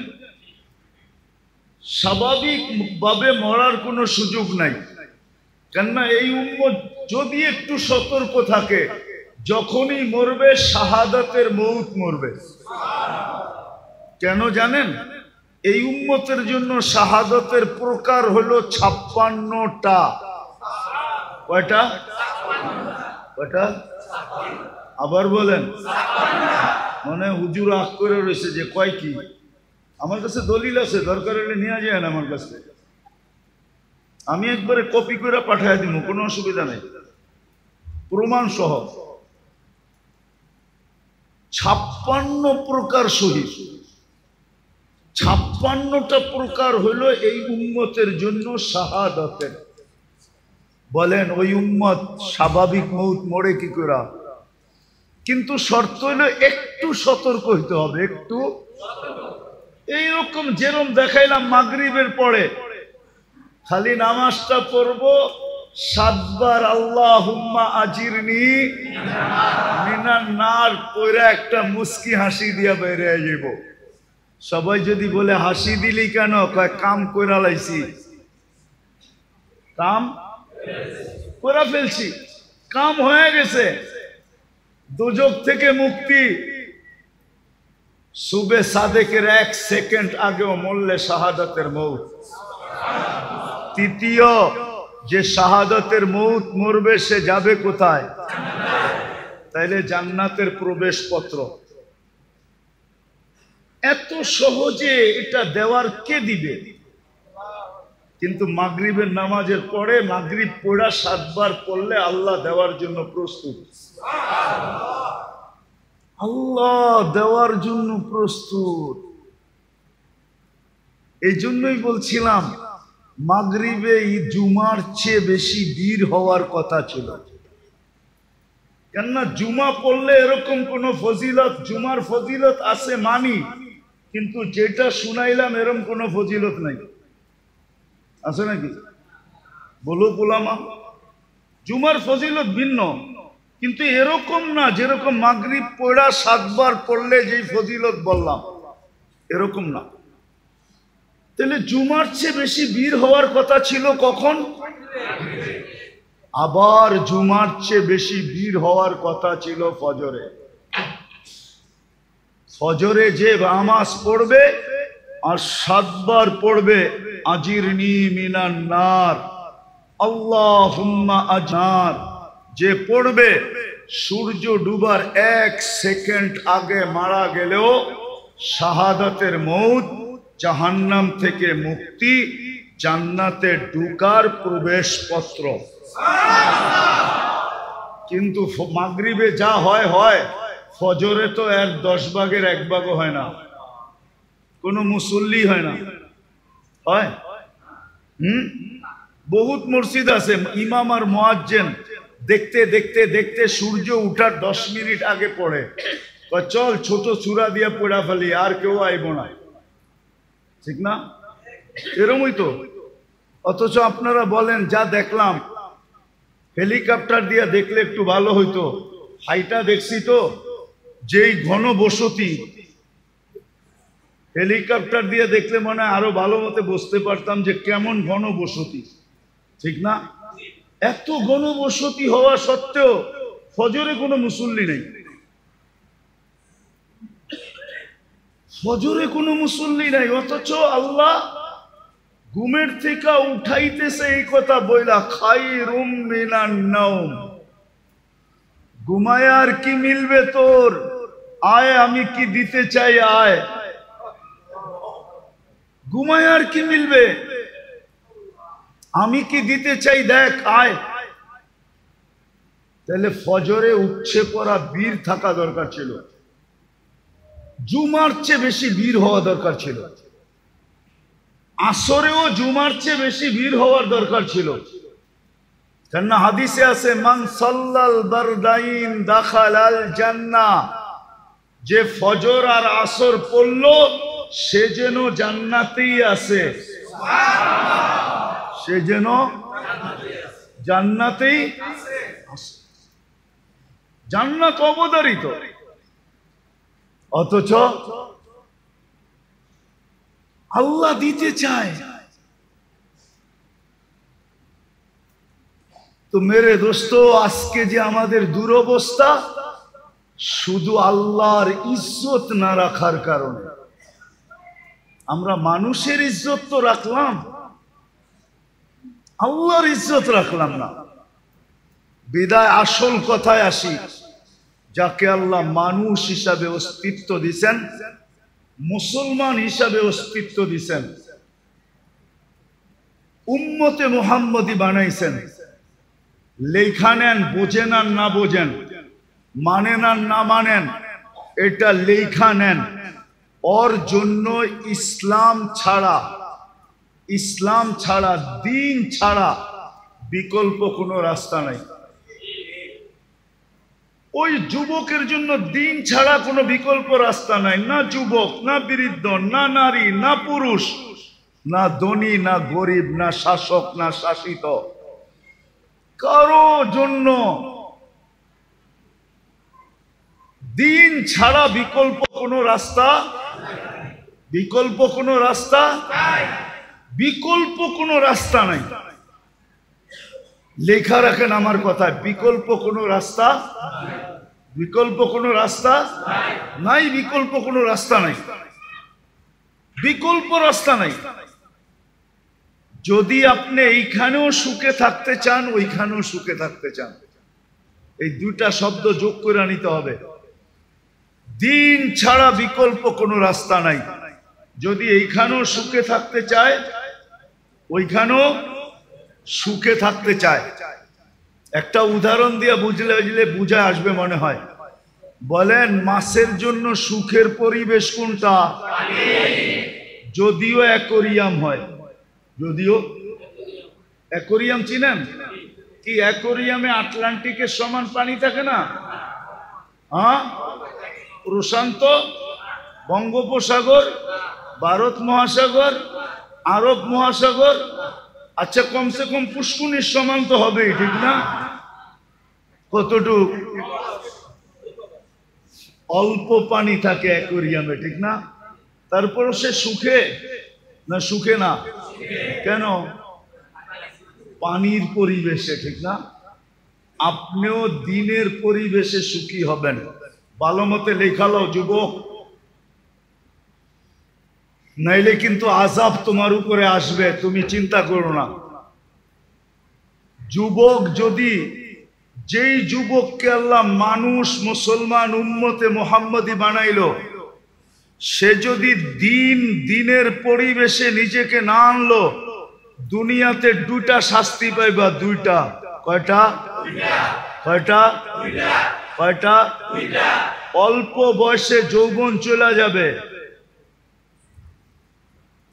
স্বাভাবিক ভাবে মরার কোনো সুযোগ নাই। কেননা এই উম্মত যদি একটু সতর্ক থাকে, যখনই মরবে শাহাদাতের মৌত মরবে। কেন জানেন? এই উম্মতের জন্য শাহাদাতের প্রকার হলো 56টা। কয়টা? কয়টা? আবার বলেন। মানে হুজুর আগ করে রয়েছে যে কয় কি? আমার কাছে দলিল আছে, দরকার হলে নিয়ে যায় আমার কাছে, আমি একবারে কপি করে পাঠিয়ে দিব, কোনো অসুবিধা নেই, প্রমাণ সহ। 56 প্রকার শহীদ, 56টা প্রকার হলো এই উম্মতের জন্য শাহাদাতের। বলেন ওই উম্মত স্বাভাবিক মৌত মরে কি করে? কিন্তু শর্ত হলো একটু সতর্ক হইতে হবে, একটু। এইরকম যেরকম দেখাইলাম মাগরিবের পরে খালি নামাজটা পড়বো, 7 বার আল্লাহুম্মা আজিরনি মিনান নার পড়ে একটা মুস্কি হাসি দিয়া বেরিয়ে যাইব। সবাই যদি বলে হাসি দিলি কেন? কয় কাম কইরা লাইছি, কাম কইরা ফেলছি, কাম হয়ে গেছে, দোজখ থেকে মুক্তি। সুবে সাদেকের 1 সেকেন্ড আগেও মরলে শাহাদাতের মৌত। তৃতীয়, যে শাহাদাতের মৌত মরবে সে যাবে কোথায়? তাইলে জান্নাতের প্রবেশ পত্র। এত সহজে এটা দেওয়ার কে দিবে? কিন্তু মাগরিবের নামাজের পরে মাগরিব পড়া 7 বার পড়লে আল্লাহ দেওয়ার জন্য প্রস্তুত। আল্লাহ দেওয়ার জন্য প্রস্তুত। এই জন্যই বলছিলাম মাগরিবে জুমার চেয়ে বেশি ভিড় হওয়ার কথা ছিল। কেননা জুমা পড়লে এরকম কোন ফজিলত, জুমার ফজিলত আছে মানি, কিন্তু যেটা শুনাইলাম এরকম কোন ফজিলত নাই। আছে নাকি? বলো গোলামা, জুমার ফজিলত ভিন্ন, কিন্তু এরকম না যেরকম মাগরিব পড়া 7 বার পড়লে যেই ফজিলত বললাম, এরকম না। তাহলে জুমার চেয়ে বেশি ভিড় হওয়ার কথা ছিল কখন? আবার জুমার চেয়ে বেশি ভিড় হওয়ার কথা ছিল ফজরে। ফজরে যে নামাজ পড়বে আর 7 বার পড়বে আজিরনি মিনান নার, আল্লাহুম্মা আজনার, যে পড়বে সূর্য ডুবার 1 সেকেন্ড আগে মারা গেলেও শাহাদাতের মউত, জাহান্নাম থেকে মুক্তি, জান্নাতে ঢোকার প্রবেশপত্র। কিন্তু মাগরিবে যা হয় হয়, ফজরে তো এর 10 ভাগের 1 ভাগও হয় না, কোনো মুসল্লি হয় না। হয় বহুত মসজিদ আছে ইমাম আর মুয়াজ্জিন দেখতে দেখতে দেখতে সূর্য উঠার 10 মিনিট আগে পড়ে, চল ছোট সূরা দিয়া পড়া ফেলি, আর কেউ আইব না, ঠিক না? এরকমই তো। অথচ আপনারা বলেন যা দেখলাম, হেলিকপ্টার দিয়ে দেখলে একটু ভালো হইতো, হাইটা দেখছি তো যেই ঘন বসতি, হেলিকপ্টার দিয়ে দেখলে মনে হয় আরো ভালো মতো বুঝতে পারতাম যে কেমন ঘন বসতি, ঠিক না? এত ঘন বসতি হওয়া সত্ত্বেও ফজরে কোনো মুসল্লি নেই, ফজরে কোনো মুসল্লি নাই। অথচ আল্লাহ ঘুমের থেকে উঠাইতেছে এই কথা বইলা, খায়রুম মিনান নাওম, ঘুমায় আর কি মিলবে তোর, আয় আমি কি দিতে চাই, আয়। ঘুমায় আর কি মিলবে, আমি কি দিতে চাই, দেখ আয়। তাহলে ফজরে উঠছে পড়া বীর থাকা দরকার ছিল, জুমার চেয়ে বেশি বীর হওয়া দরকার ছিল, আসরেও জুমার চেয়ে বেশি বীর হওয়ার দরকার ছিল। কেন হাদিসে আছে, মান সাল্লাল বারদাইন দাখালাল জান্নাহ, যে ফজর আর আসর পড়লো সে যেন জান্নাতেই আছে, সে যেন জান্নাতেই আছে। জান্নাত অবধারিত, অথচ আল্লাহ দিতে চায়। তো মেরে দোস্ত, আজকে যে আমাদের দুরবস্থা, শুধু আল্লাহর ইজ্জত না রাখার কারণে। আমরা মানুষের ইজ্জত তো রাখলাম, আল্লাহর ইজ্জত রাখলাম না। বিদায় আসল কথায় আসি, যাকে আল্লাহ মানুষ হিসাবে অস্তিত্ব দিছেন, মুসলমান হিসাবে অস্তিত্ব দিছেন, উম্মতে মুহাম্মদী বানাইছেন, লেখা নেন, বোঝেন আর না বোঝেন, মানেন আর না মানেন, এটা লেখা নেন। ওর জন্য ইসলাম ছাড়া, ইসলাম ছাড়া, দিন ছাড়া বিকল্প কোনো রাস্তা নাই। ওই যুবকের জন্য দিন ছাড়া কোনো বিকল্প রাস্তা নাই। না যুবক, না বৃদ্ধ, না নারী, না পুরুষ, না ধনী, না গরিব, না শাসক, না শাসিত, কারো জন্য দিন ছাড়া বিকল্প কোনো রাস্তা, বিকল্প কোনো রাস্তা, বিকল্প কোনো রাস্তা নাই। লেখা রাখেন আমার কথায়, বিকল্প কোনো রাস্তা, বিকল্প কোনো রাস্তা নাই, বিকল্প কোনো রাস্তা নাই, বিকল্প রাস্তা নাই। যদি আপনি এইখানেও সুখে থাকতে চান, ওইখানেও সুখে থাকতে চান, এই দুইটা শব্দ যোগ করে নিতে হবে। দিন ছাড়া বিকল্প কোনো রাস্তা নাই। যদি এইখানেও সুখে থাকতে চায়, ওইখানেও সুখে থাকতে চায়। একটা উদাহরণ দিয়ে বুঝলে বুঝে আসবে মনে হয়। বলেন, মাছের জন্য সুখের পরিবেশ কোনটা? যদিও অ্যাকোরিয়াম হয়, যদিও অ্যাকোরিয়াম চিনেন কি? অ্যাকোরিয়ামে আটলান্টিকের সমান পানি থাকে না? হ্যাঁ, প্রশান্ত, বঙ্গোপসাগর, ভারত মহাসাগর, আরব মহাসাগর, আচ্ছা কমসে কম পুষ্কুনির সমান তো হবেই, ঠিক না? কতটুক? অল্প পানি থাকে অ্যাকোরিয়ামে, ঠিক না? তারপর সে সুখে না? সুখে না কেন? পানির পরিবেশে, ঠিক না? আপনিও দিনের পরিবেশে সুখী হবেন। ভালো মতে লেখালো যুবক, নাইলে কিন্তু আযাব তোমার উপরে আসবে, তুমি চিন্তা করো না। যুবক যদি, যেই যুবককে আল্লাহ মানুষ মুসলমান উম্মতে মুহাম্মদী বানাইলো, সে যদি দিনের পরিবেশে নিজেকে না আনলো, দুনিয়াতে দুইটা শাস্তি পাইবা। দুইটা। কয়টা? কয়টা? কয়টা? অল্প বয়সে যৌবন চলে যাবে।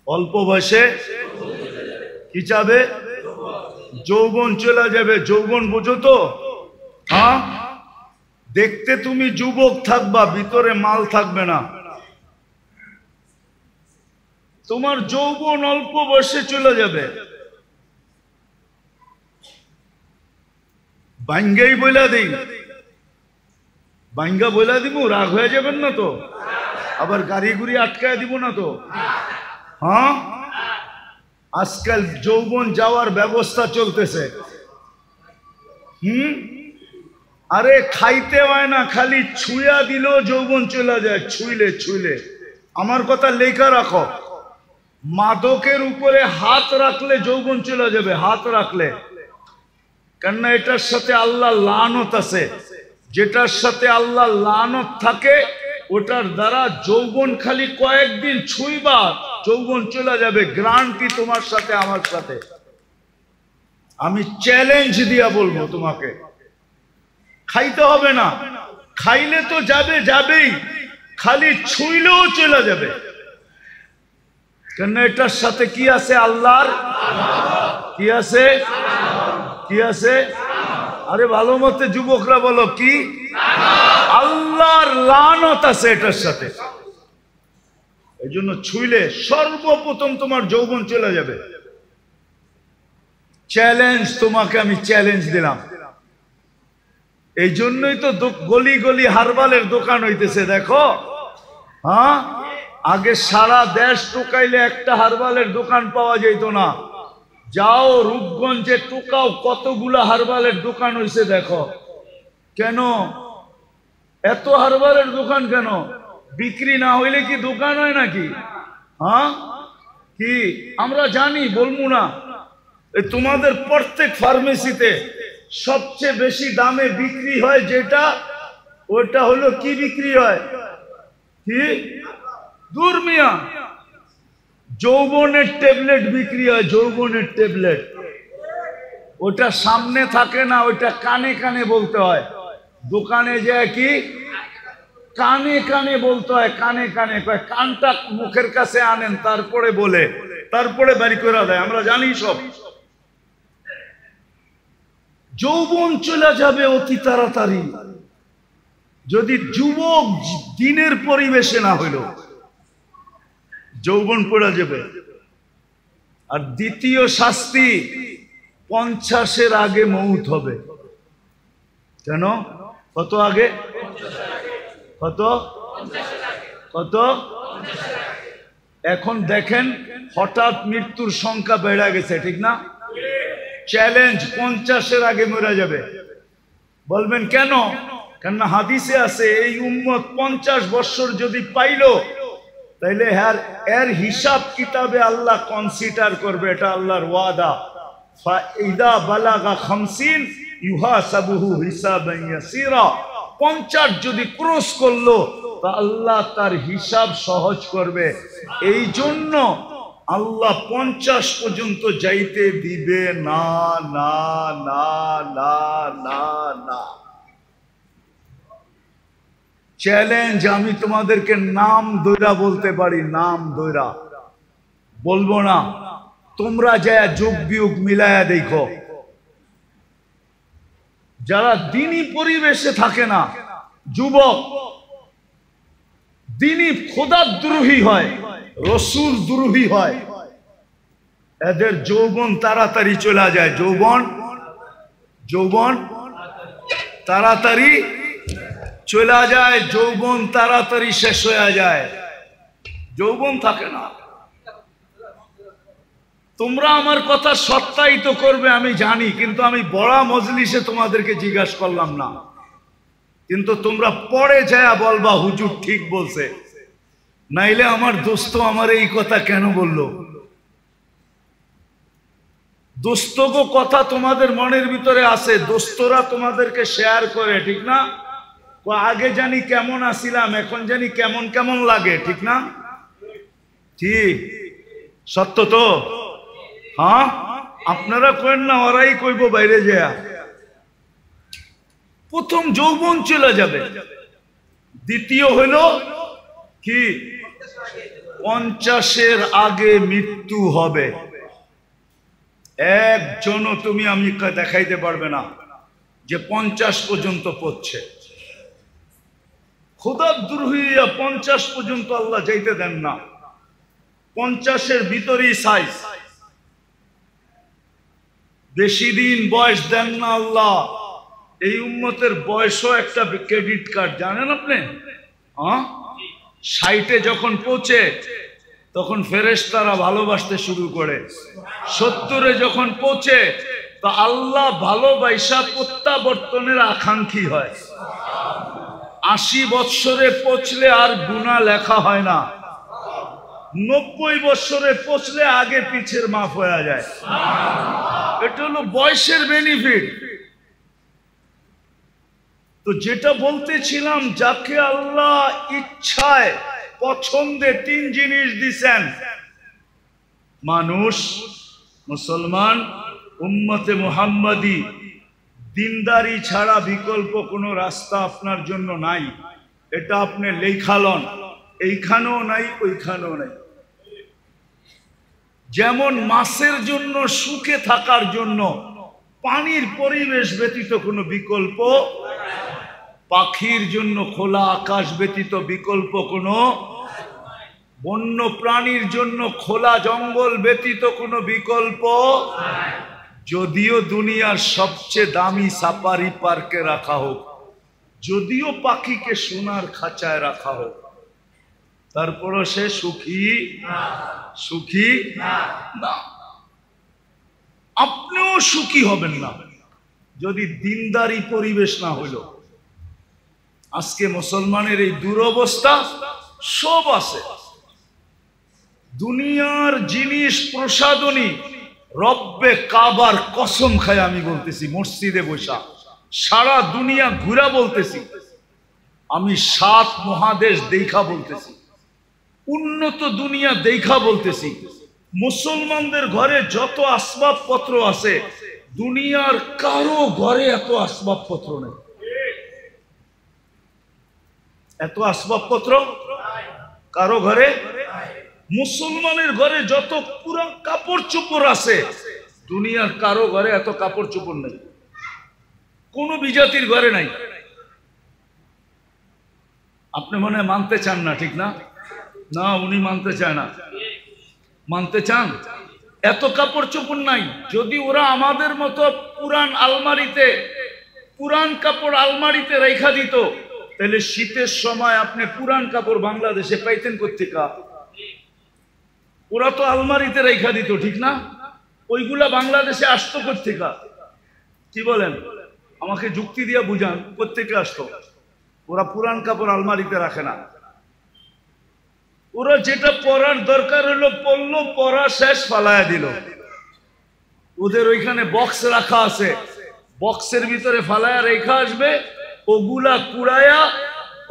অল্প বয়সে কি যাবে? যৌবন চলে যাবে। যৌবন বুঝো তো? হ্যাঁ, দেখতে তুমি যুবক থাকবা, ভিতরে মাল থাকবে না। তোমার যৌবন অল্প বয়সে চলে যাবে। বাঙ্গাই বইলা দিই, বাঙ্গা বইলা দিব, রাগ হয়ে যাবেন না তো? আবার গাড়ি গুড়ি আটকায় দিব না তো? হ্যাঁ, আজকাল যৌবন যাওয়ার ব্যবস্থা চলতেছে। আরে খাইতে হয় না, খালি ছুঁয়া দিলেও যৌবন চলে যায়। ছুইলে ছুইলে, আমার কথা লেখা রাখো, মাদকের উপরে হাত রাখলে যৌবন চলে যাবে। হাত রাখলে, কেননা এটার সাথে আল্লাহ লানত আছে। যেটার সাথে আল্লাহ লানত থাকে ওটার দ্বারা যৌবন খালি কয়েকদিন ছুঁইবা, যৌবন চলে যাবে। গ্যারান্টি তোমার সাথে আমার সাথে। আমি চ্যালেঞ্জ দিয়া বলবো তোমাকে, খাইতে হবে না, খাইলে তো যাবে, যাবেই, খালি ছুঁইলেও চলে যাবে। কেন এটার সাথে কি আছে? আল্লাহর কি আছে? কি আছে? আরে ভালো মতে যুবকরা বলো, কি? আল্লাহর লানত আছে এটার সাথে। এই জন্য ছুঁইলে সর্বপ্রথম তোমার যৌবন চলে যাবে। চ্যালেঞ্জ তোমাকে আমি চ্যালেঞ্জ দিলাম। এই জন্যই তো গলি গলি হারবালের দোকান হইতেছে। দেখো, হ্যাঁ, আগে সারা দেশ টোকাইলে একটা হারবালের দোকান পাওয়া যেত না। যাও রূপগঞ্জে টোকাও, কতগুলা হারবালের দোকান হইছে দেখো। কেন এত হারবালের দোকান? কেন বিক্রি না হইলে কি দোকান হয় নাকি? হ্যাঁ, কি আমরা জানি, বলবো না? তোমাদের প্রত্যেক ফার্মেসিতে সবচেয়ে বেশি দামে বিক্রি হয় যেটা, ওটা হলো কি বিক্রি হয়? কি? দূর মিয়া, যৌবনের ট্যাবলেট বিক্রি হয়। যৌবনের ট্যাবলেট, ওটা সামনে থাকে না, ওটা কানে কানে বলতে হয়। দোকানে যায় কি কানে কানে বলতে হয়। কানে কানে, কানটা মুখের কাছে আনেন, তারপরে বলে, তারপরে বাড়ি করে দেয়। আমরা জানি সব। যৌবন চলে যাবে অতি তাড়াতাড়ি যদি যুবক দিনের পরিবেশে না হইল, যৌবন পড়ে যাবে। আর দ্বিতীয় শাস্তি, 50-এর আগে মৌত হবে। কেন? কত আগে? কত? কত? এখন দেখেন হঠাৎ মৃত্যুর সংখ্যা বেড়ে গেছে, ঠিক না? চ্যালেঞ্জ, 50-এর আগে মরে যাবে। বলবেন কেন? কেননা হাদিসে আছে এই উম্মত 50 বছর যদি পাইলো, তাইলে এর হিসাব কিতাবে আল্লাহ কনসিডার করবে। এটা আল্লাহর ওয়াদা। ফাইদা বালাগা 50 ইউহাসাবুহু হিসাবান ইয়াসীরা। 50 যদি ক্রস করলো তা আল্লাহ তার হিসাব সহজ করবে। এই জন্য আল্লাহ 50 পর্যন্ত যাইতে দিবে না, না, না, না, না, না। চ্যালেঞ্জ, আমি তোমাদেরকে নাম দৈরা বলতে পারি, নাম দৈরা বলবো না। তোমরা যায় যোগ বিয়োগ মিলায়া দেখো, যারা দিনী পরিবেশে থাকে না, যুবক দিনী খোদা দ্রোহী হয়, রসুল দ্রোহী হয়, এদের যৌবন তাড়াতাড়ি চলে যায়। যৌবন তাড়াতাড়ি চলে যায়, যৌবন তাড়াতাড়ি শেষ হয়ে যায়, যৌবন থাকে না। তোমরা আমার কথা সত্যায়িত করবে আমি জানি, কিন্তু আমি বড় মজলিসে তোমাদেরকে জিজ্ঞাসা করলাম না। কিন্তু তোমরা পরে যায় বলবা হুজুর ঠিক বলছে। নাইলে আমার দোস্ত আমার এই কথা কেন বললো? দোস্তগো কথা তোমাদের মনের ভিতরে আছে, দোস্তরা তোমাদেরকে শেয়ার করে, ঠিক না? আগে জানি কেমন আসিলাম, এখন জানি কেমন কেমন লাগে, ঠিক না? ঠিক, সত্য তো? হ্যাঁ, আপনারা কইেন না, ওরাই কইব বাইরে যা। প্রথম যৌবন চলে যাবে, দ্বিতীয় হলো কি 50-এর আগে মৃত্যু হবে। একজনও তুমি আমি দেখাইতে পারবে না যে 50 পর্যন্ত পড়ছে। খোদার দূর হইয়া 50 পর্যন্ত আল্লাহ যাইতে দেন না। 50-এর ভিতরেই সাইজ, বেশি দিন বয়স দেন না আল্লাহ। এই উম্মতের বয়সও একটা ক্রেডিট কার্ড, জানেন আপনি? হ্যাঁ, 60-এ যখন পৌঁছে তখন ফেরেশতারা ভালোবাসতে শুরু করে। 70-এ যখন পৌঁছে তো আল্লাহ ভালোবাসা প্রত্যাবর্তনের আকাঙ্ক্ষী হয়। 80 বৎসরে পৌঁছলে আর গুনাহ লেখা হয় না। 90 বৎসরে পৌঁছলে আগে পিছের মাফ হয়ে যায়। এটা হলো বয়সের বেনিফিট। তো যেটা বলতেছিলাম, যাকে আল্লাহ ইচ্ছায় পছন্দে 3 জিনিস দিছেন, মানুষ, মুসলমান, উম্মতে মুহাম্মাদি, দিনদারি ছাড়া বিকল্প কোনো রাস্তা আপনার জন্য নাই। এটা আপনি লেখালন, এইখানেও নাই ওইখানেও নাই। যেমন মাছের জন্য সুখে থাকার জন্য পানির পরিবেশ ব্যতীত কোনো বিকল্প, পাখির জন্য খোলা আকাশ ব্যতীত বিকল্প কোনো, বন্য প্রাণীর জন্য খোলা জঙ্গল ব্যতীত কোনো বিকল্প। যদিও দুনিয়ার সবচেয়ে দামি সাফারি পার্কে রাখা হোক, যদিও পাখিকে সোনার খাঁচায় রাখা হোক, তারপরও সে সুখী সুখী না। আপনিও সুখী হবেন না যদি দিনদারি পরিবেশ না হইল। আজকে মুসলমানের এই দুরবস্থা। সব আছে, দুনিয়ার জিনিস প্রসাদনী, রব্বে কাবার কসম খায় আমি বলতেছি, মসজিদে বসা সারা দুনিয়া ঘুরা বলতেছি, আমি 7 মহাদেশ দেখা বলতেছি, উন্নত দুনিয়া দেখা বলতেছি, মুসলমানদের ঘরে যত আসবাবপত্র আছে দুনিয়ার কারো ঘরে এত আসবাবপত্র নেই। এত আসবাবপত্র কারো ঘরে, মুসলমানের ঘরে যত পুরান কাপড় চোপড় আছে দুনিয়ার কারো ঘরে এত কাপড় চোপড় নেই, কোন বিজাতির ঘরে নাই। আপনি মনে হয় মানতে চান না, ঠিক না? না, উনি মানতে চায় না। মানতে চান? এত কাপড় চোপড় নাই। যদি ওরা আমাদের মতো পুরান আলমারিতে, পুরান কাপড় আলমারিতে রেখা দিত, তাহলে শীতের সময় আপনি পুরান কাপড় বাংলাদেশে পাইতেন কোত্থেকে? ওরা তো আলমারিতে রেখা দিত, ঠিক না? ওইগুলা বাংলাদেশে আসতো কোত্থেকে? কি বলেন? আমাকে যুক্তি দিয়ে বুঝান, কোত্থেকে আসতো? ওরা পুরান কাপড় আলমারিতে রাখে না। ওরা যেটা পরার দরকার হলো পরলো, পরা শেষ, ফালায়া দিল। ওদের ওইখানে বক্স রাখা আছে, বক্সের ভিতরে ফালায়া রেখা আসবে, ওগুলা কুড়ায়া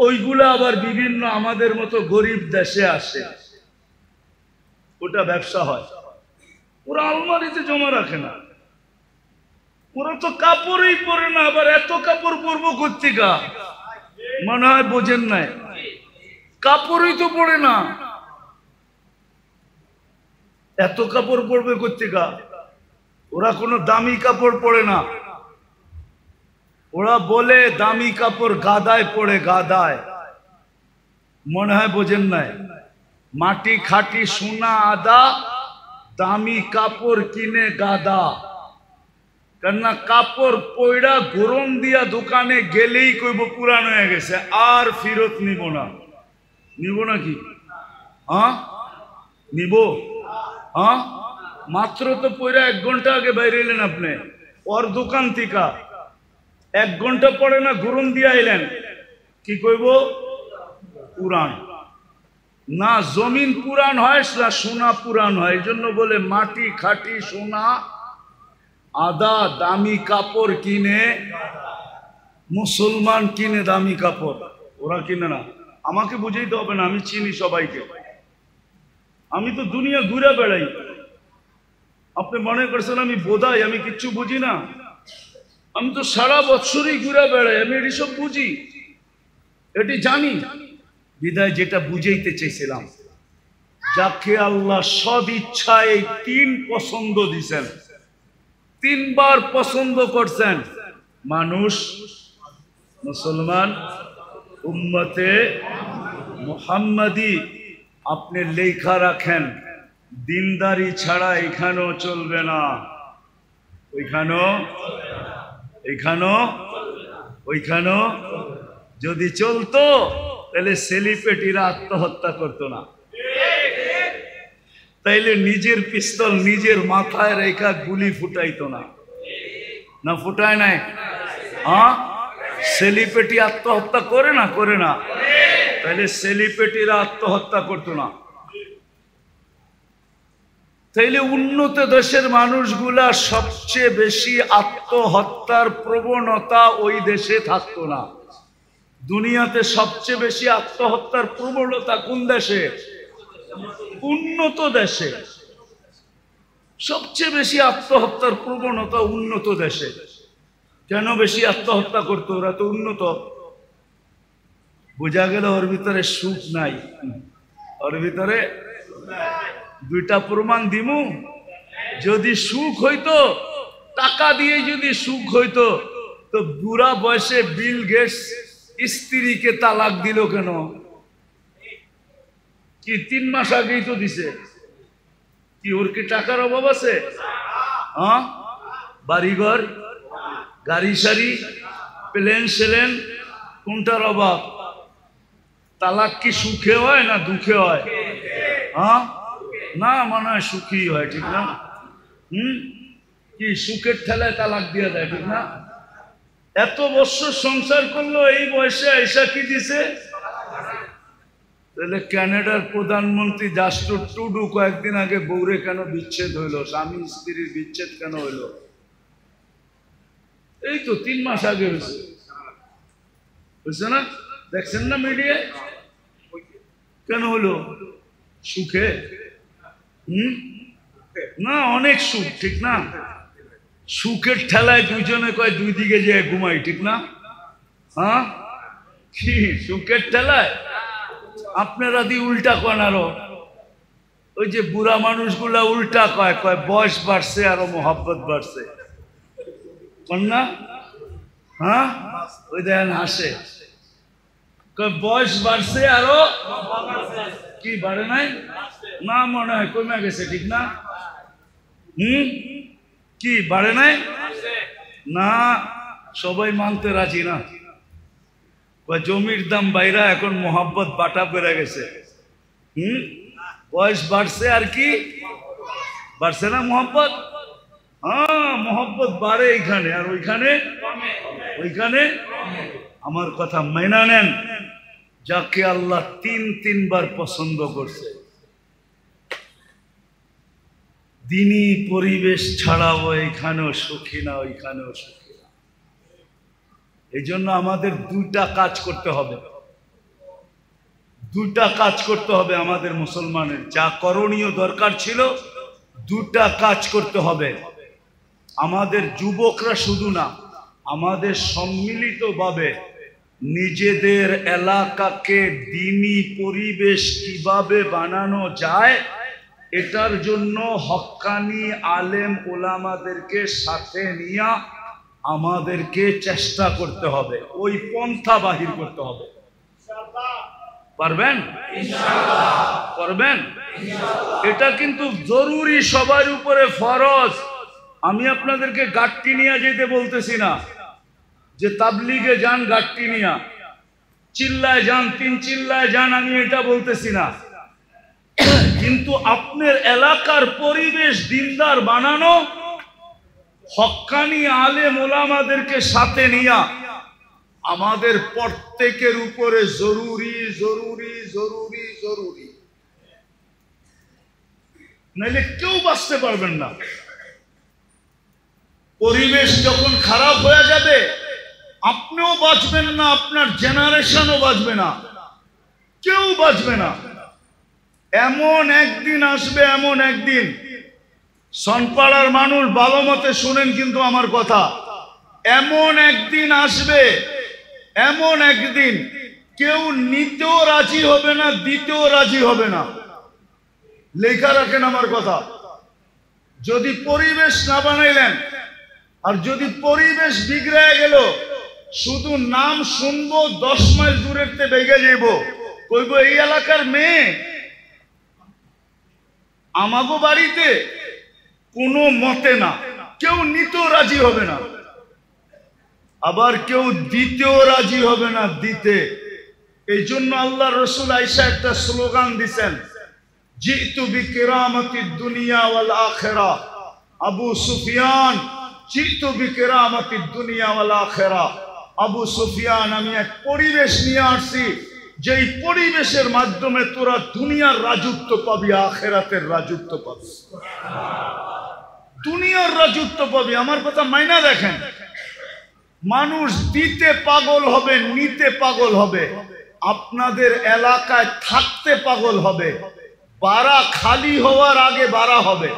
ওইগুলা আবার বিভিন্ন আমাদের মতো গরিব দেশে আসে, ওটা ব্যবসা হয়। ওরা আলমারিতে জমা রাখে না। ওরা তো কাপড়ই পরে না, আবার এত কাপড় পরবো কোত্থেকে? মনে হয় বোঝেন নাই, কাপড়ই তো পরে না, এত কাপড় পরবে কোত্থেকে? ওরা কোনো দামি কাপড় পরে না। ওরা বলে দামি কাপড় গাদায় পড়ে, গাদায়। মনে হয় বোঝেন নাই। মাটি খাটি সোনা আদা, দামি কাপড় কিনে গাদা। কেননা কাপড় পয়ড়া গরম দিয়া দোকানে গেলেই কইব পুরান হয়ে গেছে, আর ফেরত নিব না। নিব নাকি? হ্যাঁ নিব। হ্যাঁ, মাত্র তো পয়ড়া 1 ঘন্টা আগে বাইরে এলেন আপনি ওর দোকান থেকে, 1 ঘন্টা পরে না গরম দিয়া এলেন, কি কইব? পুরান। না জমিন পুরান হয় না সোনা পুরান হয়, এই জন্য বলে মাটি খাঁটি সোনা আদা, দামি কাপড় কিনে মুসলমান কিনে দামি কাপড়, ওরা কিনে না। আমাকে বুঝাইতে হবে না, আমি চিনি সবাইকে, আমি তো দুনিয়া ঘুরে বেড়াই। আপনি মনে করছেন আমি বোধাই, আমি কিচ্ছু বুঝি না? আমি তো সারা বছরই ঘুরে বেড়াই, আমি এটি সব বুঝি, এটি জানি। বিদায় যেটা বুঝাইতে চেয়েছিলাম, যাকে আল্লাহ সদ ইচ্ছায় এই তিন পছন্দ দিছেন, তিনবার পছন্দ করছেন, মানুষ, মুসলমান, উম্মতে মুহাম্মাদি। আপনি লেখা রাখেন, দিনদারি ছাড়া এখানেও চলবে না, ওইখানেও যদি চলতো তাহলে সেলিব্রিটিরা আত্মহত্যা করতো না, তাইলে নিজের পিস্তল নিজের মাথায় রেখা গুলি ফুটাইতো না, না ফুটায় নাই? হ্যাঁ, সেলিব্রিটি আত্মহত্যা করে না? তাহলে সেলিব্রিটিরা আত্মহত্যা করতো না, তাইলে উন্নত দেশের মানুষগুলা সবচেয়ে বেশি আত্মহত্যার প্রবণতা ওই দেশে থাকতো না। দুনিয়াতে সবচেয়ে বেশি আত্মহত্যার প্রবণতা কোন দেশে? উন্নত দেশে। সবচেয়ে বেশি আত্মহত্যার প্রবণতা উন্নত দেশে। কেন বেশি আত্মহত্যা করতো? ওরা তো উন্নত। বোঝা গেল ওর ভিতরে সুখ নাই, ওর ভিতরে দুইটা প্রমাণ দিমু। যদি সুখ হইতো, টাকা দিয়ে যদি সুখ হইতো, তো বুড়া বয়সে বিল গেটস স্ত্রীকে তালাক দিল কেন? কি 3 মাস আগেই তো দিছে। কি ওর কি টাকার অভাব আছে? হ্যাঁ, বাড়িঘর, গাড়ি সারি, প্লেন সেলেন, কোনটার অভাব? তালাক কি সুখে হয় না দুঃখে হয়? হ্যাঁ, না মনে হয় সুখী হয়, ঠিক না? কি সুখের ঠেলায় তালাক দিয়ে দেয়, ঠিক না? এত বছর সংসার করলো, এই বয়সে এসা কি দিছে? তাহলে কানাডার প্রধানমন্ত্রী জাস্টিন ট্রুডো কয়েকদিন আগে বউরে কেন বিচ্ছেদ হইল? স্বামী স্ত্রীর বিচ্ছেদ কেন হইল? এই তো 3 মাস আগে হয়েছে, বুঝছে না? দেখছেন না মিডিয়ায়? কেন হলো? সুখে? না, অনেক সুখ, ঠিক না? সুখের ঠেলায় দুইজনে কয় দুই দিকে যে ঘুমাই, ঠিক না? হ্যাঁ, কি সুখের ঠেলায়? আপনারা দি উল্টা কন। আরো ওই যে বুড়া মানুষগুলা উল্টা কয়, বয়স বাড়ছে আরো মহব্বত বাড়ছে, কন না? হ্যাঁ, ওই দেখেন হাসে, বয়স বাড়ছে আরো কি বাড়ে নাই? না, মনে হয় কমে গেছে, ঠিক না? কি বাড়ে নাই? না, সবাই মানতে রাজি না। জমির দাম বাইরা এখন মোহাব্বত বাটা বেড়ে গেছে। বয়স বাড়ছে আর কি বাড়ছে না মোহাব্বত? হ্যাঁ, মোহাব্বত বাড়ে এইখানে আর ওইখানে। আমার কথা মেনে নেন, যাকে আল্লাহ 3বার পছন্দ করছে, দিনী পরিবেশ ছাড়াও এখানেও সুখী না, ওইখানেও সুখী না। এই জন্য আমাদের দুইটা কাজ করতে হবে, আমাদের মুসলমানের যা করণীয় দরকার ছিল, দুটা কাজ করতে হবে। আমাদের যুবকরা শুধু না, আমাদের সম্মিলিতভাবে নিজেদের এলাকাকে দ্বীনি পরিবেশ কিভাবে বানানো যায়, এটার জন্য হক্কানি আলেম ওলামাদেরকে সাথে নিয়ে আমাদেরকে চেষ্টা করতে হবে, ওই পন্থা বাহির করতে হবে। পারবেন? পারবেন? এটা কিন্তু জরুরি, সবার উপরে ফরজ। আমি আপনাদেরকে গাট্টি নিয়ে যেতে বলতেছি না, যে তাবলিগে যান গাট্টি নিয়া, চিল্লায় যান, 3 চিল্লায় যান, আমি এটা বলতেছি না। কিন্তু আপনার এলাকার পরিবেশ দিনদার বানানো, হক্কানি আলেম ওলামাদেরকে সাথে নিয়া আমাদের প্রত্যেকের উপরে জরুরি জরুরি জরুরি জরুরি। নাইলে কেউ বাঁচতে পারবেন না। পরিবেশ যখন খারাপ হয়ে যাবে, আপনিও বাঁচবেন না, আপনার জেনারেশনও বাঁচবে না, কেউ বাঁচবে না। এমন একদিন আসবে, এমন একদিন, সনপাড়ার মানুষ ভালো মতে শুনেন কিন্তু আমার কথা, এমন একদিন আসবে, এমন একদিন কেউ নিতেও রাজি হবে না, দিতেও রাজি হবে না। লেখা রাখেন আমার কথা। যদি পরিবেশ না বানাইলেন, আর যদি পরিবেশ বিগড়ে গেল, শুধু নাম শুনবো, 10 মাইল দূরের তে বেগে যাইব, কইব এই এলাকার মেয়ে, আমাগো বাড়িতে কোনো মতে না, কেউ নিতেও রাজি হবে না, আবার কেউ দিতেও রাজি হবে না দিতে। এই জন্য আল্লাহ রসুল আয়েশা একটা স্লোগান দিছেন, জিতু বিকিরামাতিদ দুনিয়া ওয়াল আখিরা। আবু সুফিয়ান, জিতু বিকিরামাতিদ দুনিয়া ওয়াল আখিরা। আবু সুফিয়ান, আমি এক পরিবেশ নিয়ে আসছি, যেই পরিবেশের মাধ্যমে তোরা দুনিয়ার রাজত্ব পাবি, আখিরাতের রাজত্ব পাবি, দুনিয়ার রাজত্ব পাবি। আমার কথা মাইনা দেখেন, মানুষ দিতে পাগল হবে, নিতে পাগল হবে, আপনাদের এলাকায় থাকতে পাগল হবে, বাড়া খালি হওয়ার আগে বাড়া হবে।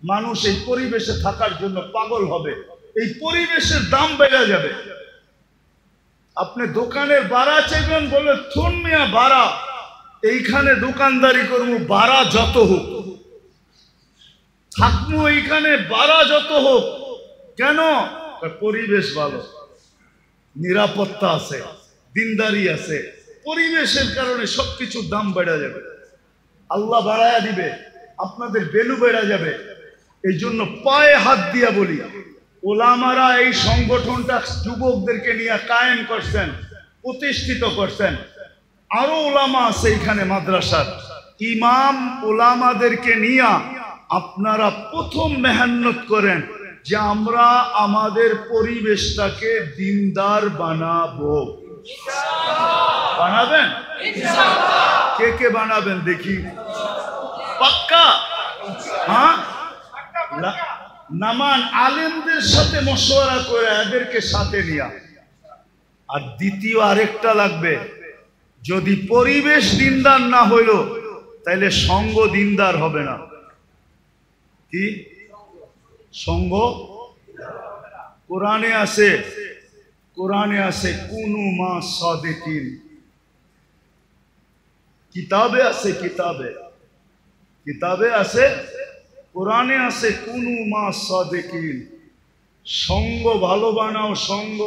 মানুষ এই পরিবেশে থাকার জন্য পাগল হবে, এই পরিবেশের দাম বেড়ে যাবে। আপনি দোকানের বাড়া চাইবেন, বলে থুন মিয়া বাড়া, এইখানে দোকানদারি করবো, বাড়া যত হোক থাকবো এইখানে, বাড়া যত হোক। কেন? পরিবেশ ভালো, নিরাপত্তা আছে, দিনদারি আছে, পরিবেশের কারণে সবকিছুর দাম বেড়ে যাবে, আল্লাহ বাড়ায়া দিবে, আপনাদের ভ্যালু বেড়ে যাবে। এই জন্য পায়ে হাত দিয়া বলি, ওলামারা এই সংগঠনটা যুবকদেরকে নিয়ে কায়েম করছেন, প্রতিষ্ঠিত করছেন। আরো ওলামা আছে এখানে মাদ্রাসার, ইমাম ওলামাদেরকে নিয়ে আপনারা প্রথম মেহনত করেন যে আমরা আমাদের পরিবেশটাকে দিনদার বানাবো। বানাবেন? কে কে বানাবেন দেখি? পাক্কা? হ্যাঁ, নামান আলেমদের সাথে মশওয়ারা করে এদেরকে সাথে নিয়া। আর দ্বিতীয় আরেকটা লাগবে, যদি পরিবেশ দিনদার না হইল তাইলে সঙ্গ দিনদার হবে না। কি সঙ্গ? কোরআনে আছে, কোরআনে আছে কুনু মা সাদিকিন, কিতাবে আছে, কিতাবে কিতাবে আছে, কোরআনে আছে কুনু মা সাদিকিন। সঙ্গ ভালো বানাও, সঙ্গ।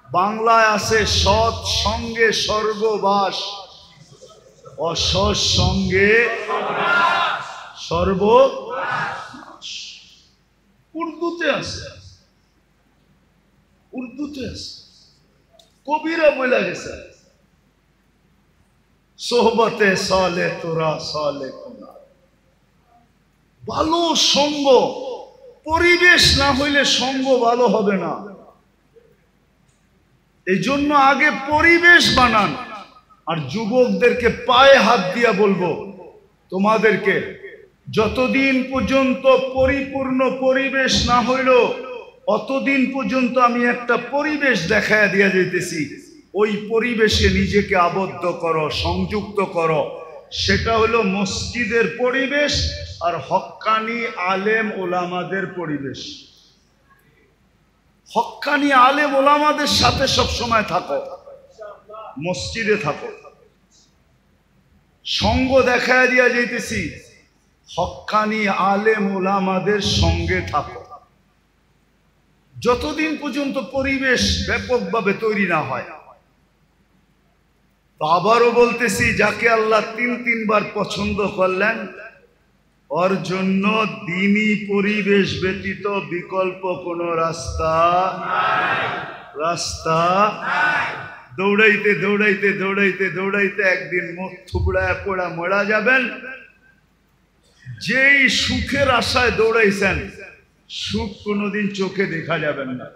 বাংলায় আছে সৎ সঙ্গে স্বর্গবাস, অসৎ সঙ্গে সর্বনাশ। উর্দুতে আছে, উর্দুতে আছে, কবিরা বলে গেছে, সোহবতে সালে তোরা সালে কোনা। ভালো সঙ্গ, পরিবেশ না হইলে সঙ্গ ভালো হবে না। এই জন্য আগে পরিবেশ বানান। আর যুবকদেরকে পায়ে হাত দিয়া বলবো, তোমাদেরকে যতদিন পর্যন্ত পরিপূর্ণ পরিবেশ না হইল, অতদিন পর্যন্ত আমি একটা পরিবেশ দেখায় দিয়া যাইতেছি। ওই পরিবেশে নিজেকে আবদ্ধ করো, সংযুক্ত করো। সেটা হলো মসজিদের পরিবেশ আর হক্কানি আলেম ওলামাদের পরিবেশ। হক্কানি আলেম ওলামাদের সাথে সব সময় থাকো, মসজিদে থাকো। সঙ্গ দেখায় দিয়া যাইতেছি, হক্কানি আলেম ওলামাদের সঙ্গে থাকো, যতদিন পর্যন্ত পরিবেশ ব্যাপকভাবে তৈরি না হয়। তো আবারও বলতেছি, যাকে আল্লাহ তিনবার পছন্দ করলেন, ওর জন্য দ্বীনি পরিবেশ ব্যতীত বিকল্প কোনো রাস্তা নাই। দৌড়াইতে দৌড়াইতে দৌড়াইতে দৌড়াইতে একদিন মুখ থুবড়ায় পড়া মরা যাবেন। যেই সুখের আশায় দৌড়াইছেন, সুখ কোনোদিন চোখে দেখা যাবেন না।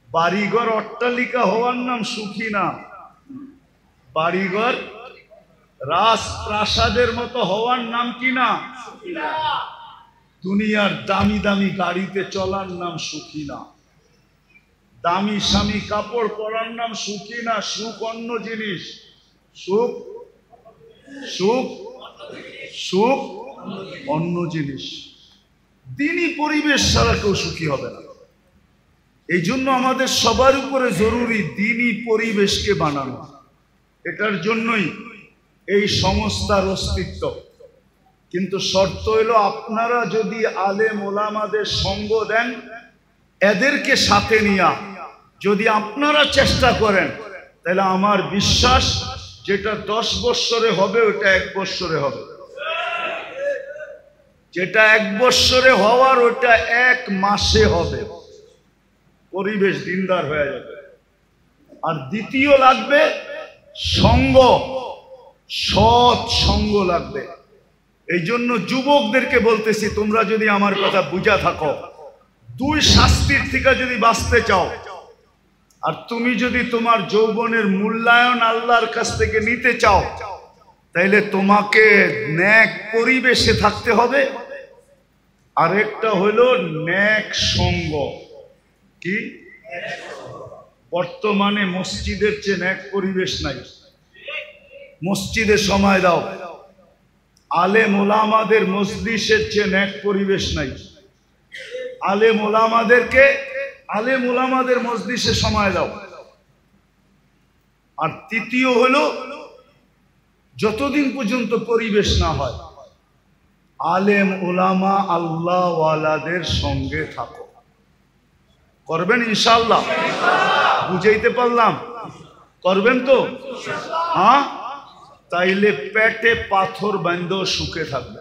বাড়িঘর অট্টালিকা হওয়ার নাম সুখী না, বাড়িঘর রাজপ্রাসাদের মতো হওয়ার নাম কি না? দুনিয়ার দামি দামি গাড়িতে চলার নাম সুখী না। দামি স্বামী কাপড় পরার নাম সুখী না। সুখ অন্য জিনিস। সুখ সুখ সুখ অন্য জিনিস। দিনই পরিবেশ ছাড়া কেউ সুখী হবে না। এই জন্য আমাদের সবার উপরে জরুরি দিনই পরিবেশকে বানানো। এটার জন্যই এই সংস্থার অস্তিত্ব। কিন্তু শর্ত হলো আপনারা যদি আলেম ওলামাদের সঙ্গ দেন, এদেরকে সাথে নিয়া যদি আপনারা চেষ্টা করেন, তাহলে আমার বিশ্বাস যেটা 10 বৎসরে হবে ওটা 1 বৎসরে হবে। যেটা 1 বৎসরে হওয়ার ওটা 1 মাসে হবে। পরিবেশ দিনদার হয়ে যাবে। আর দ্বিতীয় লাগবে সঙ্গ, সৎ সঙ্গ লাগবে। এই জন্য যুবকদেরকে বলতেছি, তোমরা যদি আমার কথা বুঝা থাকো, 2 শাস্তির থেকে যদি বাঁচতে চাও, আর তুমি যদি তোমার যৌবনের মূল্যায়ন আল্লাহর কাছ থেকে নিতে চাও, তাইলে তোমাকে নেক পরিবেশে থাকতে হবে। আরেকটা হলো নেক সঙ্গ। কি? বর্তমানে মসজিদের চেয়ে নেক পরিবেশ নাই। মসজিদে সময় দাও। আলেম ওলামাদের মজলিসের চেয়ে নেক পরিবেশ নাই। আলেম ওলামাদের মজলিসে সময় দাও। আর তৃতীয় হলো, যতদিন পর্যন্ত পরিবেশ না হয়, আলেম ওলামা আল্লাহ ওয়ালাদের সঙ্গে থাকো। করবেন ইনশাআল্লাহ? বুঝাইতে পারলাম? করবেন তো? হ্যাঁ, তাইলে পেটে পাথর বাঁধো সুখে থাকবে।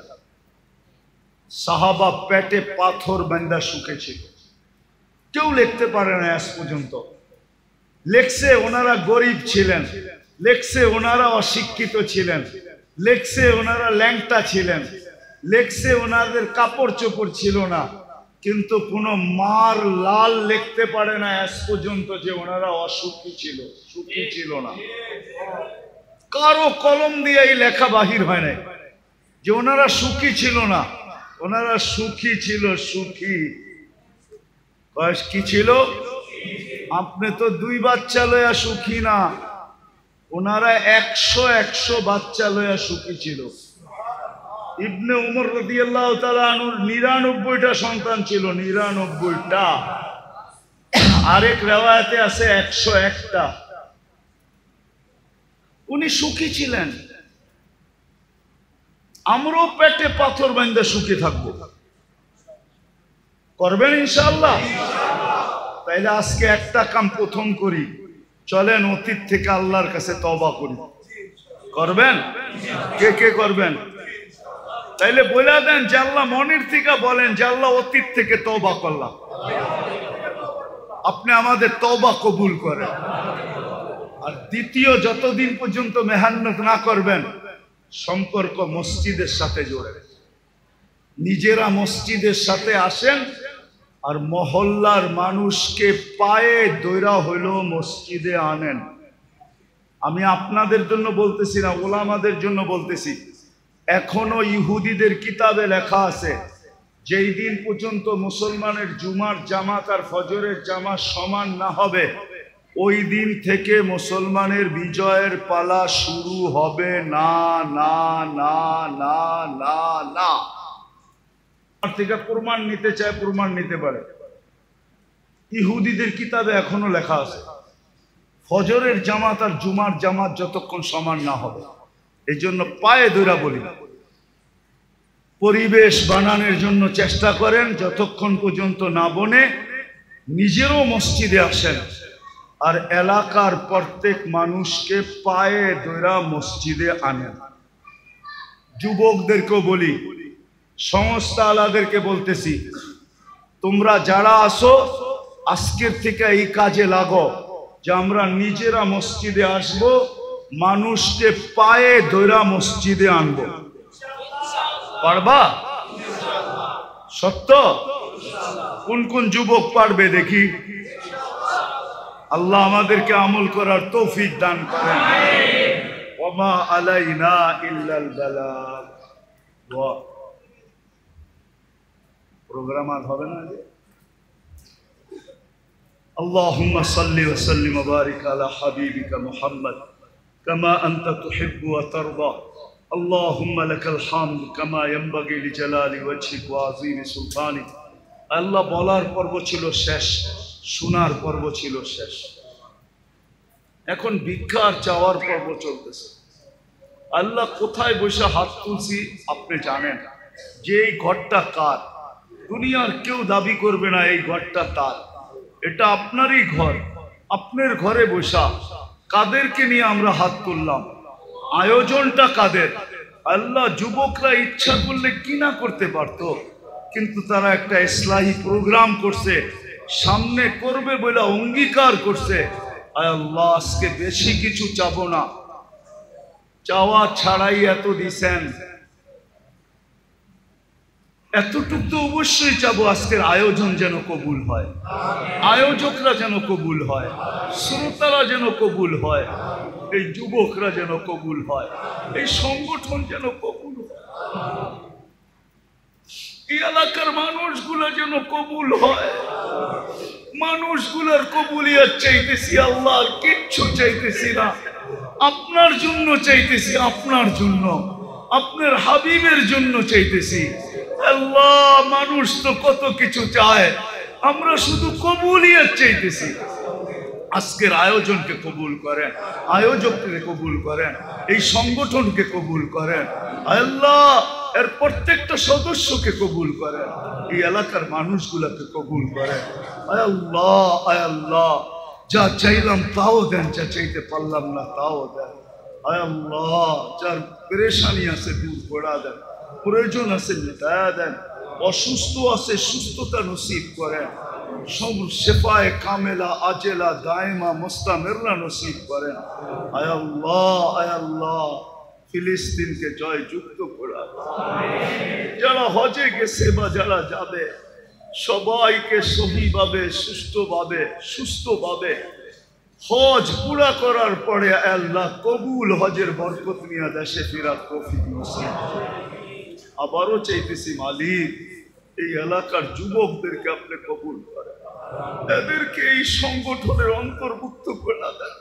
সাহাবা পেটে পাথর বাঁধা সুখে ছিল। কেউ লিখতে পারে না আজ পর্যন্ত। লেখছে ওনারা গরিব ছিলেন, লেখছে ওনারা অশিক্ষিত ছিলেন, লেখছে ওনারা ল্যাংটা ছিলেন, লেখছে ওনাদের কাপড় চোপড় ছিল না, কিন্তু কোনো মার লাল লিখতে পারে না আজ পর্যন্ত যে ওনারা অসুখী ছিল, সুখী ছিল না। কারো কলম দিয়ে এই লেখা বাহির হয় না যে ওনারা সুখী ছিল না। ওনারা সুখী ছিল। সুখী বয়স কি ছিল? আপনি তো 2 বাচ্চা লয়া সুখী না, ওনারা 100 বাচ্চা লয়া সুখী ছিল। ইবনে উমর রাদিয়াল্লাহু তাআলা আনহুর 99টা সন্তান ছিল। 99টা। আরেক রিওয়ায়াতে আছে 101টা। উনি সুখী ছিলেন। আমরাও পেটে পাথর বাঁধা সুখী থাকবো। করবেন ইনশাআল্লাহ? তাইলে আজকে একটা কাম প্রথম করি, চলেন অতীত থেকে আল্লাহর কাছে তওবা করি। করবেন? কে কে করবেন? তাইলে বলে দেন যে আল্লাহ, মনের থেকে বলেন যে আল্লাহ, অতীত থেকে তওবা করলাম, আপনি আমাদের তওবা কবুল করেন। আর দ্বিতীয়, যতদিন পর্যন্ত মেহনত না করবেন, সম্পর্ক মসজিদের সাথে জোড়েন। নিজেরা মসজিদের সাথে আসেন, আর মহল্লার মানুষকে পায়ে দৈরা হইলো মসজিদে আনেন। আমি আপনাদের জন্য বলতেছি না, ওলামাদের জন্য বলতেছি। এখনো ইহুদিদের কিতাবে লেখা আছে, যেই দিন পর্যন্ত মুসলমানের জুমার জামাত আর ফজরের জামাত সমান না হবে, ওই দিন থেকে মুসলমানের বিজয়ের পালা শুরু হবে না। না না না না না। থেকে প্রমাণ নিতে চায়, প্রমাণ নিতে পারে। ইহুদিদের কিতাবে এখনো লেখা আছে, ফজরের জামাত আর জুমার জামাত যতক্ষণ সমান না হবে। এই জন্য পায়ে ধরা বলি, পরিবেশ বানানোর জন্য চেষ্টা করেন। যতক্ষণ পর্যন্ত না বনে, নিজেরও মসজিদে আসেন, আর এলাকার প্রত্যেক মানুষকে পায়ে ধরা মসজিদে আনেন। যুবকদেরকেও বলি, সংস্থা আলাদেরকে বলতেছি, তোমরা যারা আসো, আজকের থেকে এই কাজে লাগো যে আমরা নিজেরা মসজিদে আসব, মানুষকে পায়ে ধরা মসজিদে আনবো। পারবা? সত্য? কোন কোন যুবক পারবে দেখি? আল্লাহ আমাদেরকে আমল করার তৌফিক দান করেন। ওমা আলাইনা ইল্লাল বালাগ। প্রোগ্রাম আর হবে না যে। আল্লাহুম্মা সাল্লি ওয়া সাল্লিম ওয়া বারিক আলা হাবিবিকা মুহাম্মদ কামা আনতা তুহিব্বু ওয়া তারদা। আল্লাহুম্মা লাকাল হামদ কামা ইয়ানবাগি লিজালালি ওয়াজহিক ওয়া আযীমি সুলতানিক। আল্লাহ বলার পর্ব ছিল শেষ, শোনার পর্ব ছিল শেষ। এখন ভিক্ষা আর চাওয়ার পর্ব চলতেছে। আল্লাহ কোথায় বসে হাত তুলছি আপনি জানেন, যে এই ঘরটা কার। দুনিয়ার কেউ দাবি করবে না এই ঘরটা তার, এটা আপনারই ঘর। আপনার ঘরে বসা কাদেরকে নিয়ে আমরা হাত তুললাম, আয়োজনটা কাদের? আল্লাহ যুবকরা ইচ্ছা করলে কি না করতে পারতো, কিন্তু তারা একটা ইসলাহি প্রোগ্রাম করছে, সামনে করবে বলে অঙ্গীকার করছে। আল্লাহ আজকে বেশি কিছু চাবো না, চাওয়া ছাড়াই এত দিছেন, এতটুকু তো অবশ্যই চাবো। আজকের আয়োজন যেন কবুল হয়, আয়োজকরা যেন কবুল হয়, শ্রোতারা যেন কবুল হয়, এই যুবকরা যেন কবুল হয়, এই সংগঠন যেন কবুল হয়, এই এলাকার মানুষগুলো যেন কবুল হয়। মানুষগুলোর কবুলিয়ত চাইতেছি আল্লাহ, আর কিচ্ছু চাইতেছি না। আপনার জন্য চাইতেছি, আপনার জন্য, আপনার হাবিবের জন্য চাইতেছি। আল্লাহ মানুষ তো কত কিছু চায়, আমরা শুধু কবুলিয়ত চাইতেছি। আজকের আয়োজনকে কবুল করেন, আয়োজককে কবুল করেন, এই সংগঠনকে কবুল করেন। আল্লাহ এর প্রত্যেকটা সদস্যকে কবুল করেন, এই এলাকার মানুষগুলোকে কবুল করেন। আয় আল্লাহ, আয় আল্লাহ, যা চাইলাম তাও দেন, যা চাইতে পারলাম না তাও দেন। আয় আল্লাহ যার পেরেশানি আছে দূর করে দেন, প্রয়োজন আছে মিটায়া দেন, অসুস্থ আছে সুস্থতা নসিব করেন, সব শেফায়ে কামেলা আজেলা দায়মা মুস্তামিররা নসিব করেন। আয় আল্লাহ, আয় আল্লাহ ফিলিস্তিনকে জয় যুক্ত করা, যারা হজে গেছে বা যারা যাবে সবাইকে সহিভাবে সুস্থভাবে হজ পুরা করার পরে আল্লাহ কবুল হজের বরকত নিয়ে দেশে ফেরার তৌফিক নসিব। আবারও চাইতেছি মালিক এই এলাকার যুবকদেরকে আপনি কবুল করেন, এদেরকে এই সংগঠনের অন্তর্ভুক্ত করে দেন,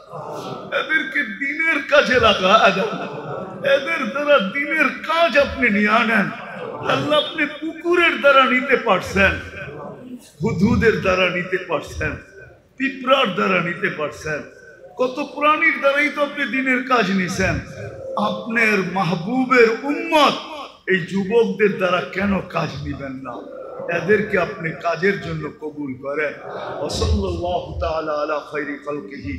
এদেরকে দিনের কাজে লাগা দেন, এদের দ্বারা দিনের কাজ আপনি নিয়ে আনেন। আল্লাহ আপনি কুকুরের দ্বারা নিতে পারছেন, হুদহুদের দ্বারা নিতে পারছেন, পিঁপড়ার দ্বারা নিতে পারছেন, কত প্রাণীর দ্বারাই তো আপনি দিনের কাজ নিছেন। আপনার মাহবুবের উম্মত এই যুবকদের দ্বারা কেন কাজ নিবেন না? এদেরকে আপনি কাজের জন্য কবুল করেন। ওয়াসাল্লাল্লাহু তাআলা আলা খায়রি খালকিহি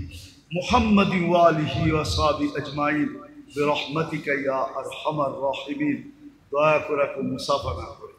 মুহাম্মাদি ওয়া আলিহি ওয়া সাহবিহি আজমাইন বিরহমাতিকা ইয়া আরহামার রাহিমিন। দয়া করে মুসাফা না করে